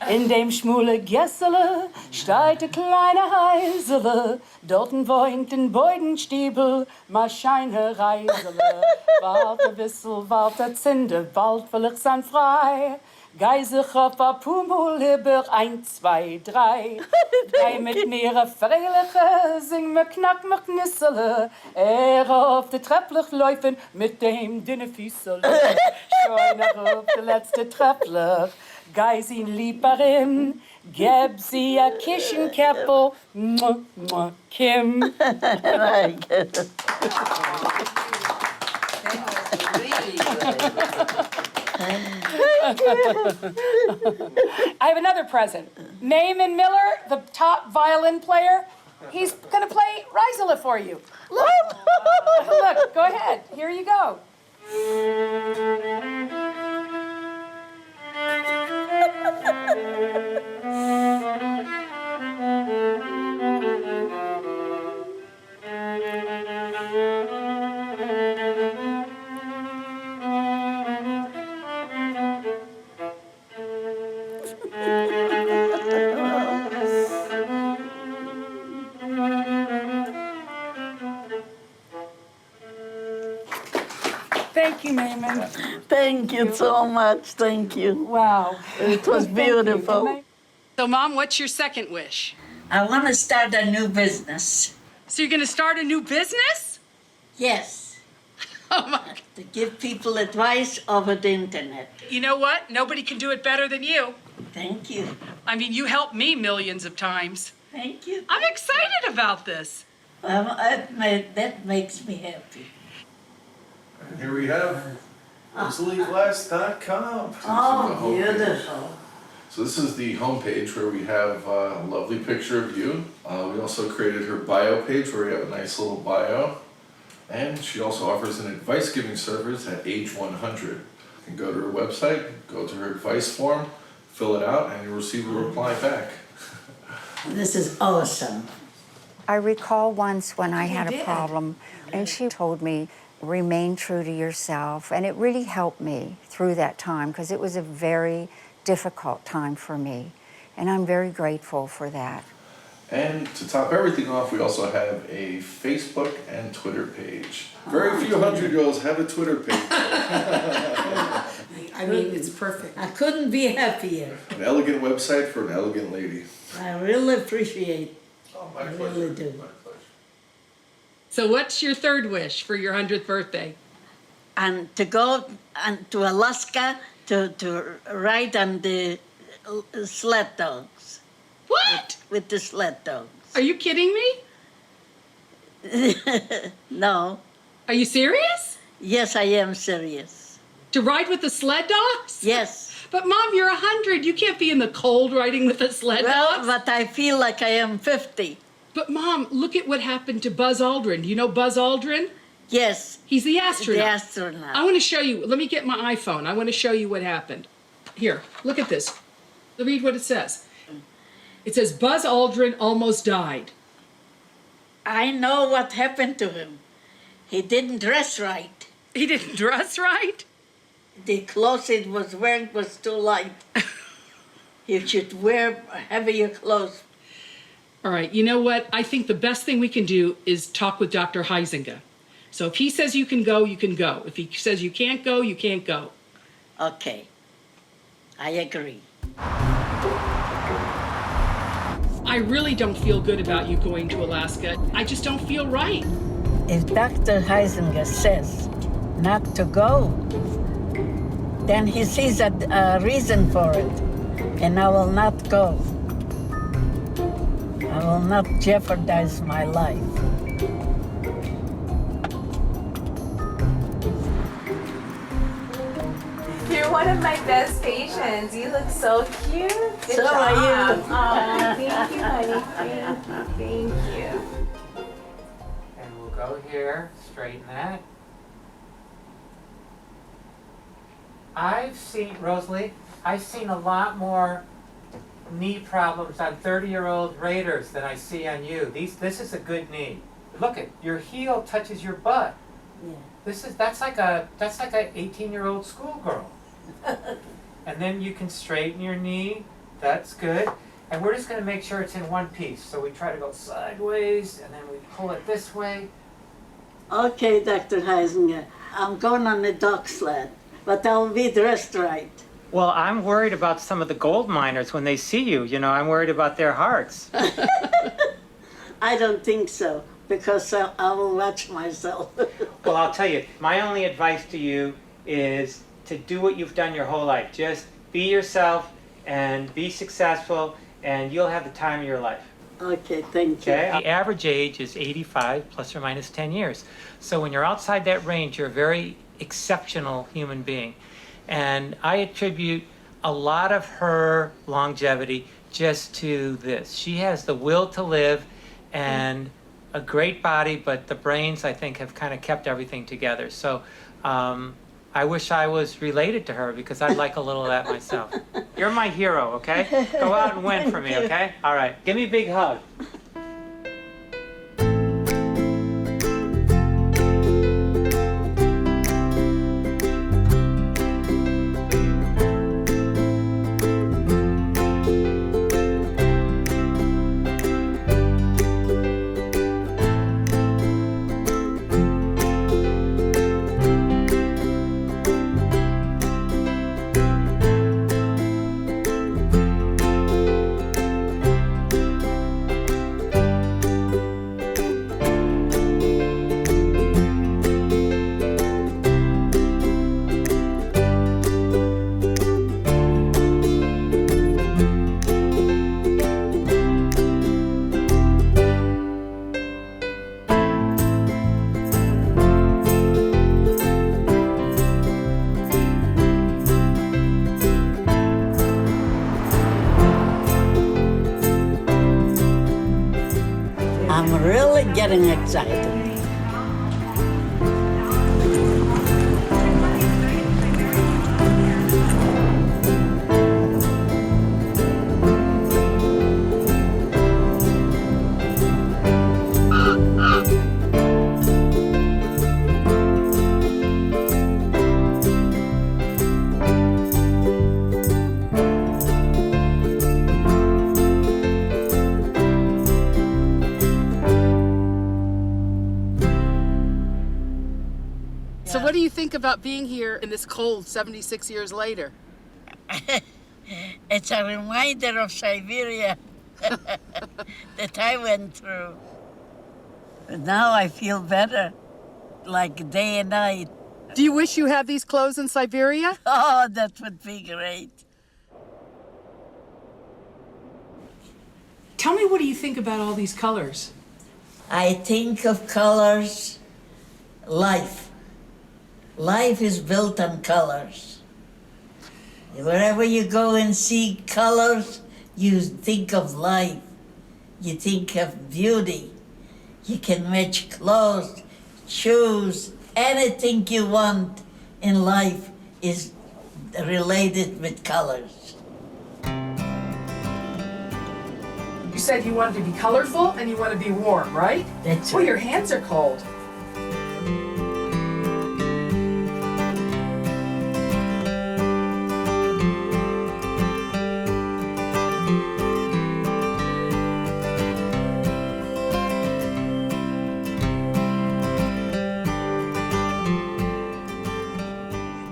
In dem schmule Gessele steht ein kleiner Heisele, dorten wohnt in Beudenstiebel, ma scheine Reisele. Warte wissel, warte zinde, bald will ich sein frei. Geisechopper, Pumul, Hibber, 1, 2, 3. Gei mit mir Freiliche, sing mir Knack, mir Knissele. Auf de Trepplich laufen mit dem dünne Füßele. Scheuner auf de letzte Trepplich. Gei sin Lieberin, geb sie a Kischenkäppel, Kim. I have another present. Naaman Miller, the top violin player, he's going to play Rosalee for you. Look, look, go ahead. Here you go. Thank you, Naaman. Thank you so much. Thank you. Wow. It was beautiful. So, Mom, what's your second wish? I want to start a new business. So you're going to start a new business? Yes. Oh, my God. To give people advice over the internet. You know what? Nobody can do it better than you. Thank you. I mean, you helped me millions of times. Thank you. I'm excited about this. That makes me happy. And here we have RosaleeGlass.com. Oh, beautiful. So this is the homepage where we have a lovely picture of you. We also created her bio page where we have a nice little bio. And she also offers an advice-giving service at age 100. You can go to her website, go to her advice form, fill it out, and you'll receive a reply back. This is awesome. I recall once when I had a problem, and she told me, remain true to yourself. And it really helped me through that time because it was a very difficult time for me. And I'm very grateful for that. And to top everything off, we also have a Facebook and Twitter page. Very few 100-year-olds have a Twitter page. I mean, it's perfect. I couldn't be happier. An elegant website for an elegant lady. I really appreciate my I pleasure. really do. My pleasure. So what's your third wish for your 100th birthday? And to go to Alaska to ride on the sled dogs. What? With the sled dogs. Are you kidding me? No. Are you serious? Yes, I am serious. To ride with the sled dogs? Yes. But Mom, you're 100. You can't be in the cold riding with the sled dogs. But I feel like I am 50. But Mom, look at what happened to Buzz Aldrin. Do you know Buzz Aldrin? Yes. He's the astronaut. The astronaut. I want to show you. Let me get my iPhone. I want to show you what happened. Here, look at this. Read what it says. It says Buzz Aldrin almost died. I know what happened to him. He didn't dress right. He didn't dress right? The clothes he was wearing was too light. You should wear heavier clothes. All right, you know what? I think the best thing we can do is talk with Dr. Huizinga. So if he says you can go, you can go. If he says you can't go, you can't go. Okay. I agree. I really don't feel good about you going to Alaska. I just don't feel right. If Dr. Huizinga says not to go, then he sees a reason for it, and I will not go. I will not jeopardize my life. You're one of my best patients. You look so cute. Good So job. are you. Oh, thank you, honey. Thank you. And we'll go here, straighten that. I've seen, Rosalee, I've seen a lot more knee problems on 30-year-old Raiders than I see on you. This is a good knee. Look at your heel touches your butt. Yeah. That's like a 18-year-old schoolgirl. And then you can straighten your knee. That's good. And we're just going to make sure it's in one piece. So we try to go sideways, and then we pull it this way. Okay, Dr. Huizinga, I'm going on the dog sled, but I'll be dressed right. Well, I'm worried about some of the gold miners when they see you. You know, I'm worried about their hearts. I don't think so, because I will watch myself. Well, I'll tell you, my only advice to you is to do what you've done your whole life. Just be yourself and be successful, and you'll have the time of your life. Okay, thank you. Okay? The average age is 85 plus or minus 10 years. So when you're outside that range, you're a very exceptional human being. And I attribute a lot of her longevity just to this. She has the will to live and a great body, but the brains, I think, have kind of kept everything together. So I wish I was related to her because I'd like a little of that myself. You're my hero, okay? Go out and win for me, okay? All right, give me a big hug. I'm really getting excited. So what do you think about being here in this cold 76 years later? It's a reminder of Siberia. that I went through. But now I feel better, like day and night. Do you wish you had these clothes in Siberia? Oh, that would be great. Tell me, what do you think about all these colors? I think of colors, life. Life is built on colors. Wherever you go and see colors, you think of life. You think of beauty. You can match clothes, shoes, anything you want in life is related with colors. You said you wanted to be colorful and you want to be warm, right? That's right. right. Your hands are cold.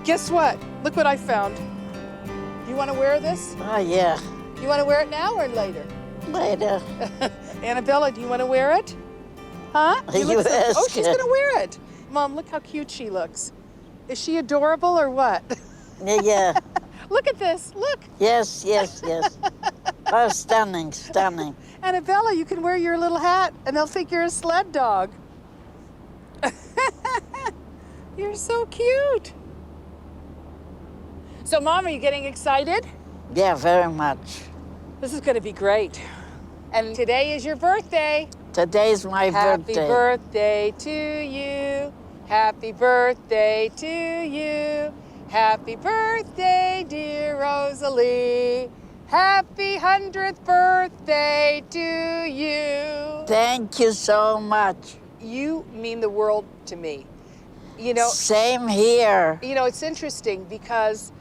Guess what? Look what I found. You want to wear this? Oh, yeah. You want to wear it now or later? Later. Annabella, do you want to wear it? Huh? You look so- ask oh, she's her. going to wear it. Mom, look how cute she looks. Is she adorable or what? Yeah. Look at this. Look. Yes, yes, yes. Oh, stunning, stunning. Annabella, you can wear your little hat and they'll think you're a sled dog. You're so cute. So, Mom, are you getting excited? Yeah, very much. This is going to be great. And today is your birthday. Today's my Happy birthday. birthday to you. Happy birthday to you. Happy birthday, dear Rosalee. Happy 100th birthday to you. Thank you so much. You mean the world to me. You know, same here. You know, it's interesting because,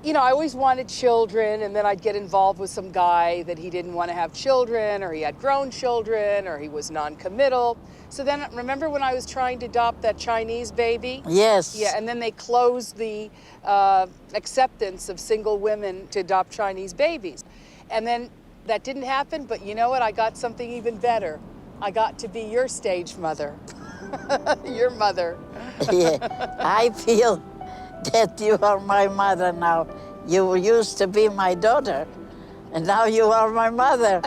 you know, I always wanted children, and then I'd get involved with some guy that he didn't want to have children, or he had grown children, or he was non-committal. So then, remember when I was trying to adopt that Chinese baby? Yes. Yeah, and then they closed the acceptance of single women to adopt Chinese babies. And then that didn't happen, but you know what? I got something even better. I got to be your stage mother. Your mother. Yeah, I feel that you are my mother now. You used to be my daughter, and now you are my mother.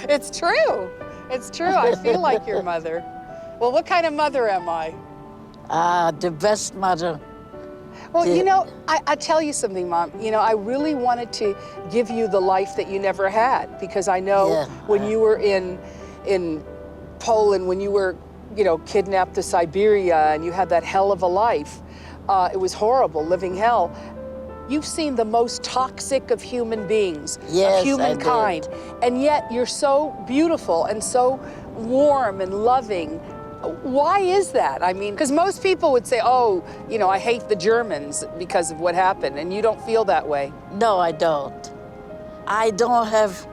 It's true. It's true. I feel like your mother. Well, what kind of mother am I? The best mother. Well, you know, I tell you something, Mom. You know, I really wanted to give you the life that you never had, because I know when you were in Poland, when you were, you know, kidnapped to Siberia and you had that hell of a life, it was horrible, living hell. You've seen the most toxic of human beings, of humankind, and yet you're so beautiful and so warm and loving. Why is that? I mean, because most people would say, oh, you know, I hate the Germans because of what happened, and you don't feel that way. No, I don't. I don't have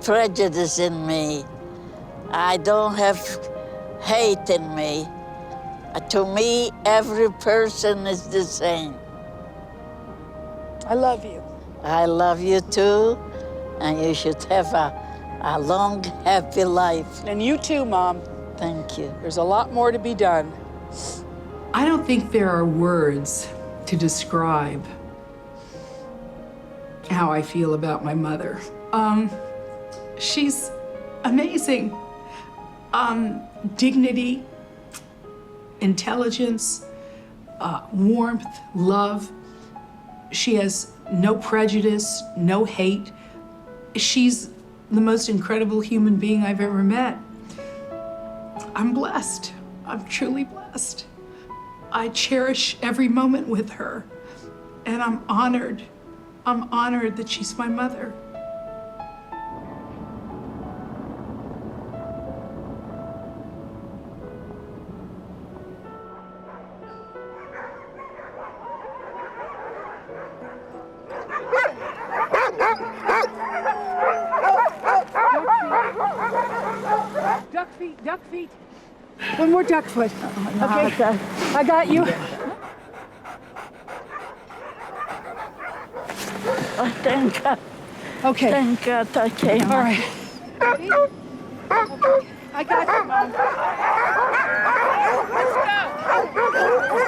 prejudice in me. I don't have hate in me. To me, every person is the same. I love you. I love you too, and you should have a long, happy life. And you too, Mom. Thank you. There's a lot more to be done. I don't think there are words to describe how I feel about my mother. She's amazing. Dignity, intelligence, warmth, love. She has no prejudice, no hate. She's the most incredible human being I've ever met. I'm blessed. I'm truly blessed. I cherish every moment with her, and I'm honored. I'm honored that she's my mother. Duck feet, duck feet. One more duck foot. Okay, I got you. Oh, thank God. Okay. Thank God I came. All right. Ready? Okay. I got you, Mom. Let's go. I got you.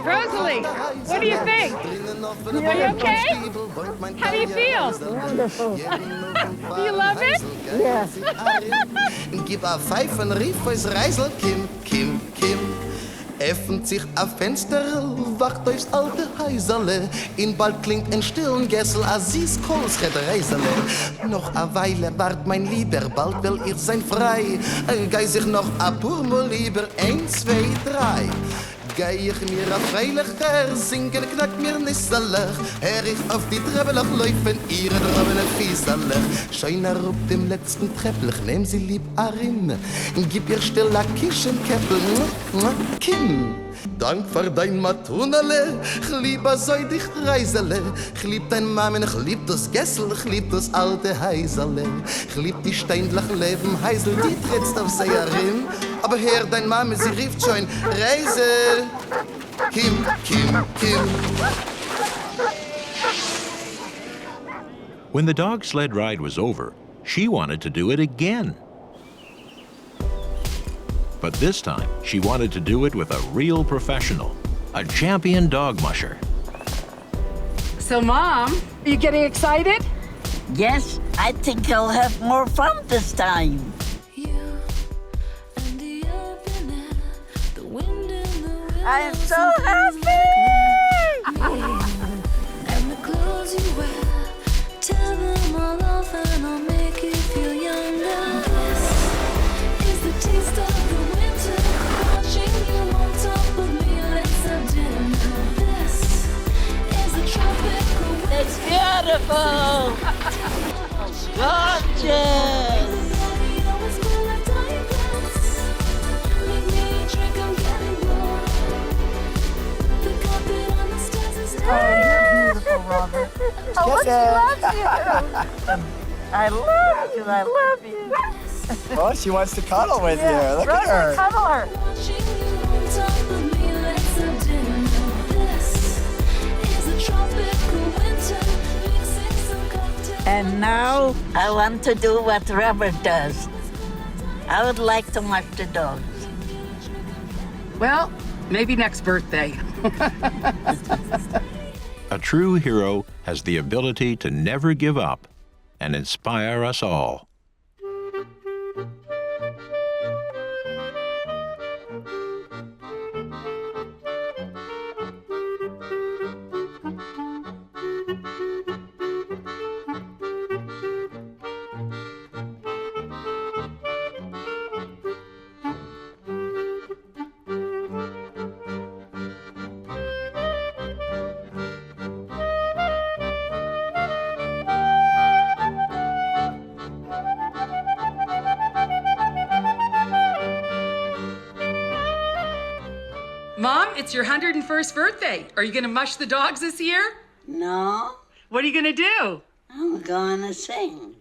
Rosalee, what do you think? Are you okay? How do you feel? Wonderful. Do you love it? Yes. Gib a Pfeifen, rief es Reisel, Kim, Kim, Kim. Öffnet sich a Fenster, wacht aufs alte Häuserle. In bald klingt ein stillen Gessel, a süß Kohlschred Reisele. Noch a Weile wart mein Lieber, bald will ich sein frei. Gei sich noch a Purmo lieber, 1, 2, 3. Gei ich mir a Freilichter, singen knackt mir Nisserlech. Hör ich auf die Treppelach laufen, ihre drobene Fieserlech. Scheiner auf dem letzten Treppelach, nehm sie lieb Arim. Gib ihr still a Kischenkäppel, Kim. Dank für dein Matunale, ich lieb a so dicht Reisele. Ich lieb dein Mamen, ich lieb das Gessel, ich lieb das alte Heisele. Ich lieb die steindlach Leben Heisel, die trittst auf sie Arim. Aber Herr, dein Mame, sie rief schon, Reise, Kim, Kim, Kim. When the dog sled ride was over, she wanted to do it again. But this time, she wanted to do it with a real professional, a champion dog musher. So, Mom, are you getting excited? Yes, I think I'll have more fun this time. I am so happy! And the clothes you wear, tear them all off and I'll make you feel younger. This is the taste of the winter, watching you on top of me, let's have dinner. This is the tropical winter. It's beautiful! Gorgeous! Oh, you're beautiful, Robert. Oh, she loves you. I love you. I love you. Oh, she wants to cuddle with you. Look Rosa, at her. cuddle her. And now I want to do what Robert does. I would like to mush the dogs. Well, maybe next birthday. A true hero has the ability to never give up and inspire us all. Mom, it's your 101st birthday. Are you going to mush the dogs this year? No. What are you going to do? I'm gonna sing.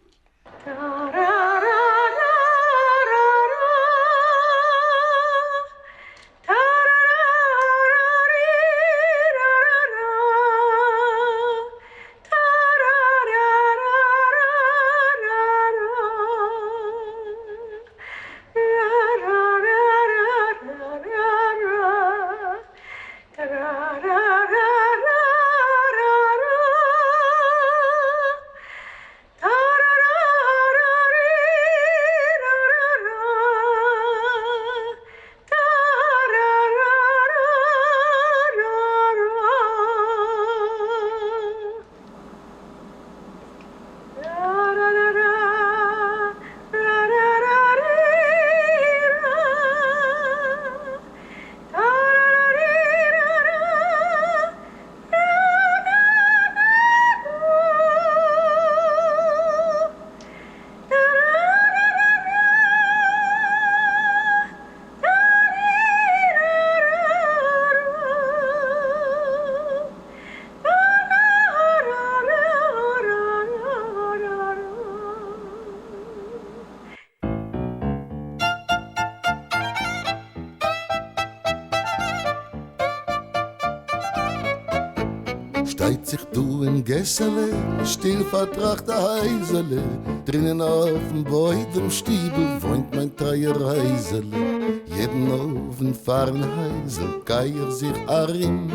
Geht sich du in Gässele, still vertracht der Heisele. Drinnen auf dem Beutenstiebel wohnt mein treuer Reisele. Jeden Ofen fahren Heisel, geier sich arim.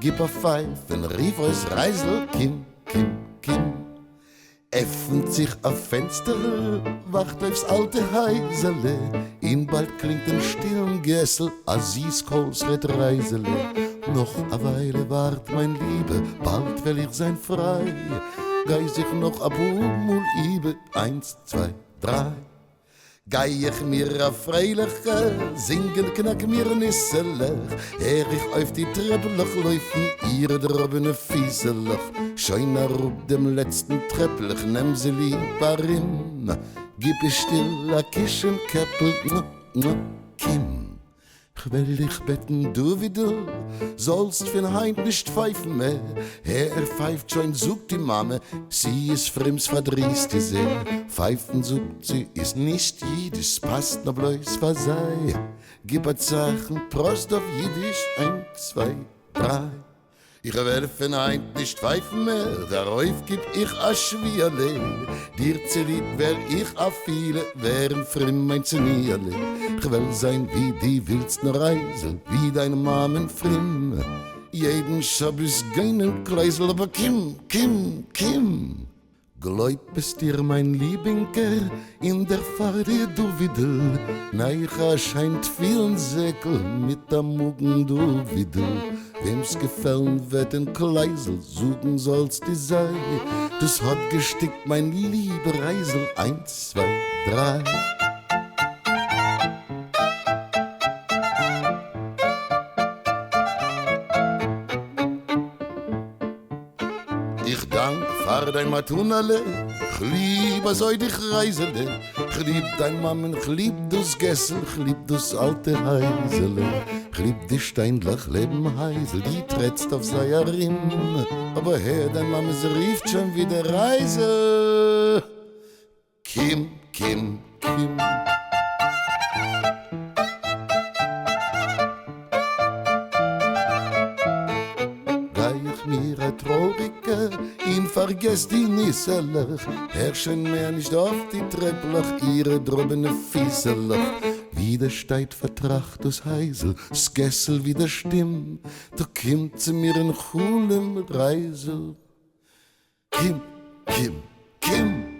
Gib a Pfeifen, rief aus Reisel, Kim, Kim, Kim. Öffnet sich a Fenster, wacht aufs alte Heisele. In bald klingt ein stillen Gessel, a Sieskols red Reisele. Noch a Weile wart, mein Liebe, bald will ich sein frei. Gei sich noch a Bumul ibe, 1, 2, 3. Gei ich mir a Freiliche, singen knack mir nisselech. Ich auf die Treppelech laufen, ihre drobene Fieselech. Schein auf dem letzten Treppelech, nehm sie lieberin. Gib ich still a Kischenkäppel, Kim. Ich will dich betten, du wie du, sollst für Heint nicht pfeifen mehr. Pfeift schon, sucht die Mame, sie ist fremds verdrießt die See. Pfeifen sucht sie, ist nicht Jiddisch, passt noch bloß was sei. Gib a Zeichen, Prost auf Jiddisch, 1, 2, 3. Ich will für Heint nicht pfeifen mehr, darauf gib ich a Schwierle. Dir zu lieb wär ich a viele, wären fremd mein Zenierle. Ich will sein wie die wildsten Reisel, wie deine Mamen frimm. Jeden Schabbos geinen Kreisel, aber Kim, Kim, Kim. Gläub es dir, mein Liebinker, in der Fahrt du wieder. Neicha scheint vielen Säckel mit am Mugen du wieder. Wem's gefallen wird ein Kleisel, suchen sollst die sei. Das hat gestickt, mein lieber Reisel, 1, 2, 3. Ich dank für dein Matunale, ich liebe so dich Reisele. Ich lieb dein Mammen, ich lieb das Gessel, ich lieb das alte Heisele. Ich lieb die Steinlach Leben Heisel, die trätst auf seiner Rimm. Aber Herr, dein Mammen, sie rief schon wieder Reise. Kim, Kim, Kim. Mir a Traurige, ihn vergesst die Nisselech. Herrschen mehr nicht auf die Trepplach, ihre drobene Fieselech. Wieder steigt Vertracht das Heisel, das Gessel wieder stimm. Da kimmt sie mir in chulem Reisel. Kim, Kim, Kim.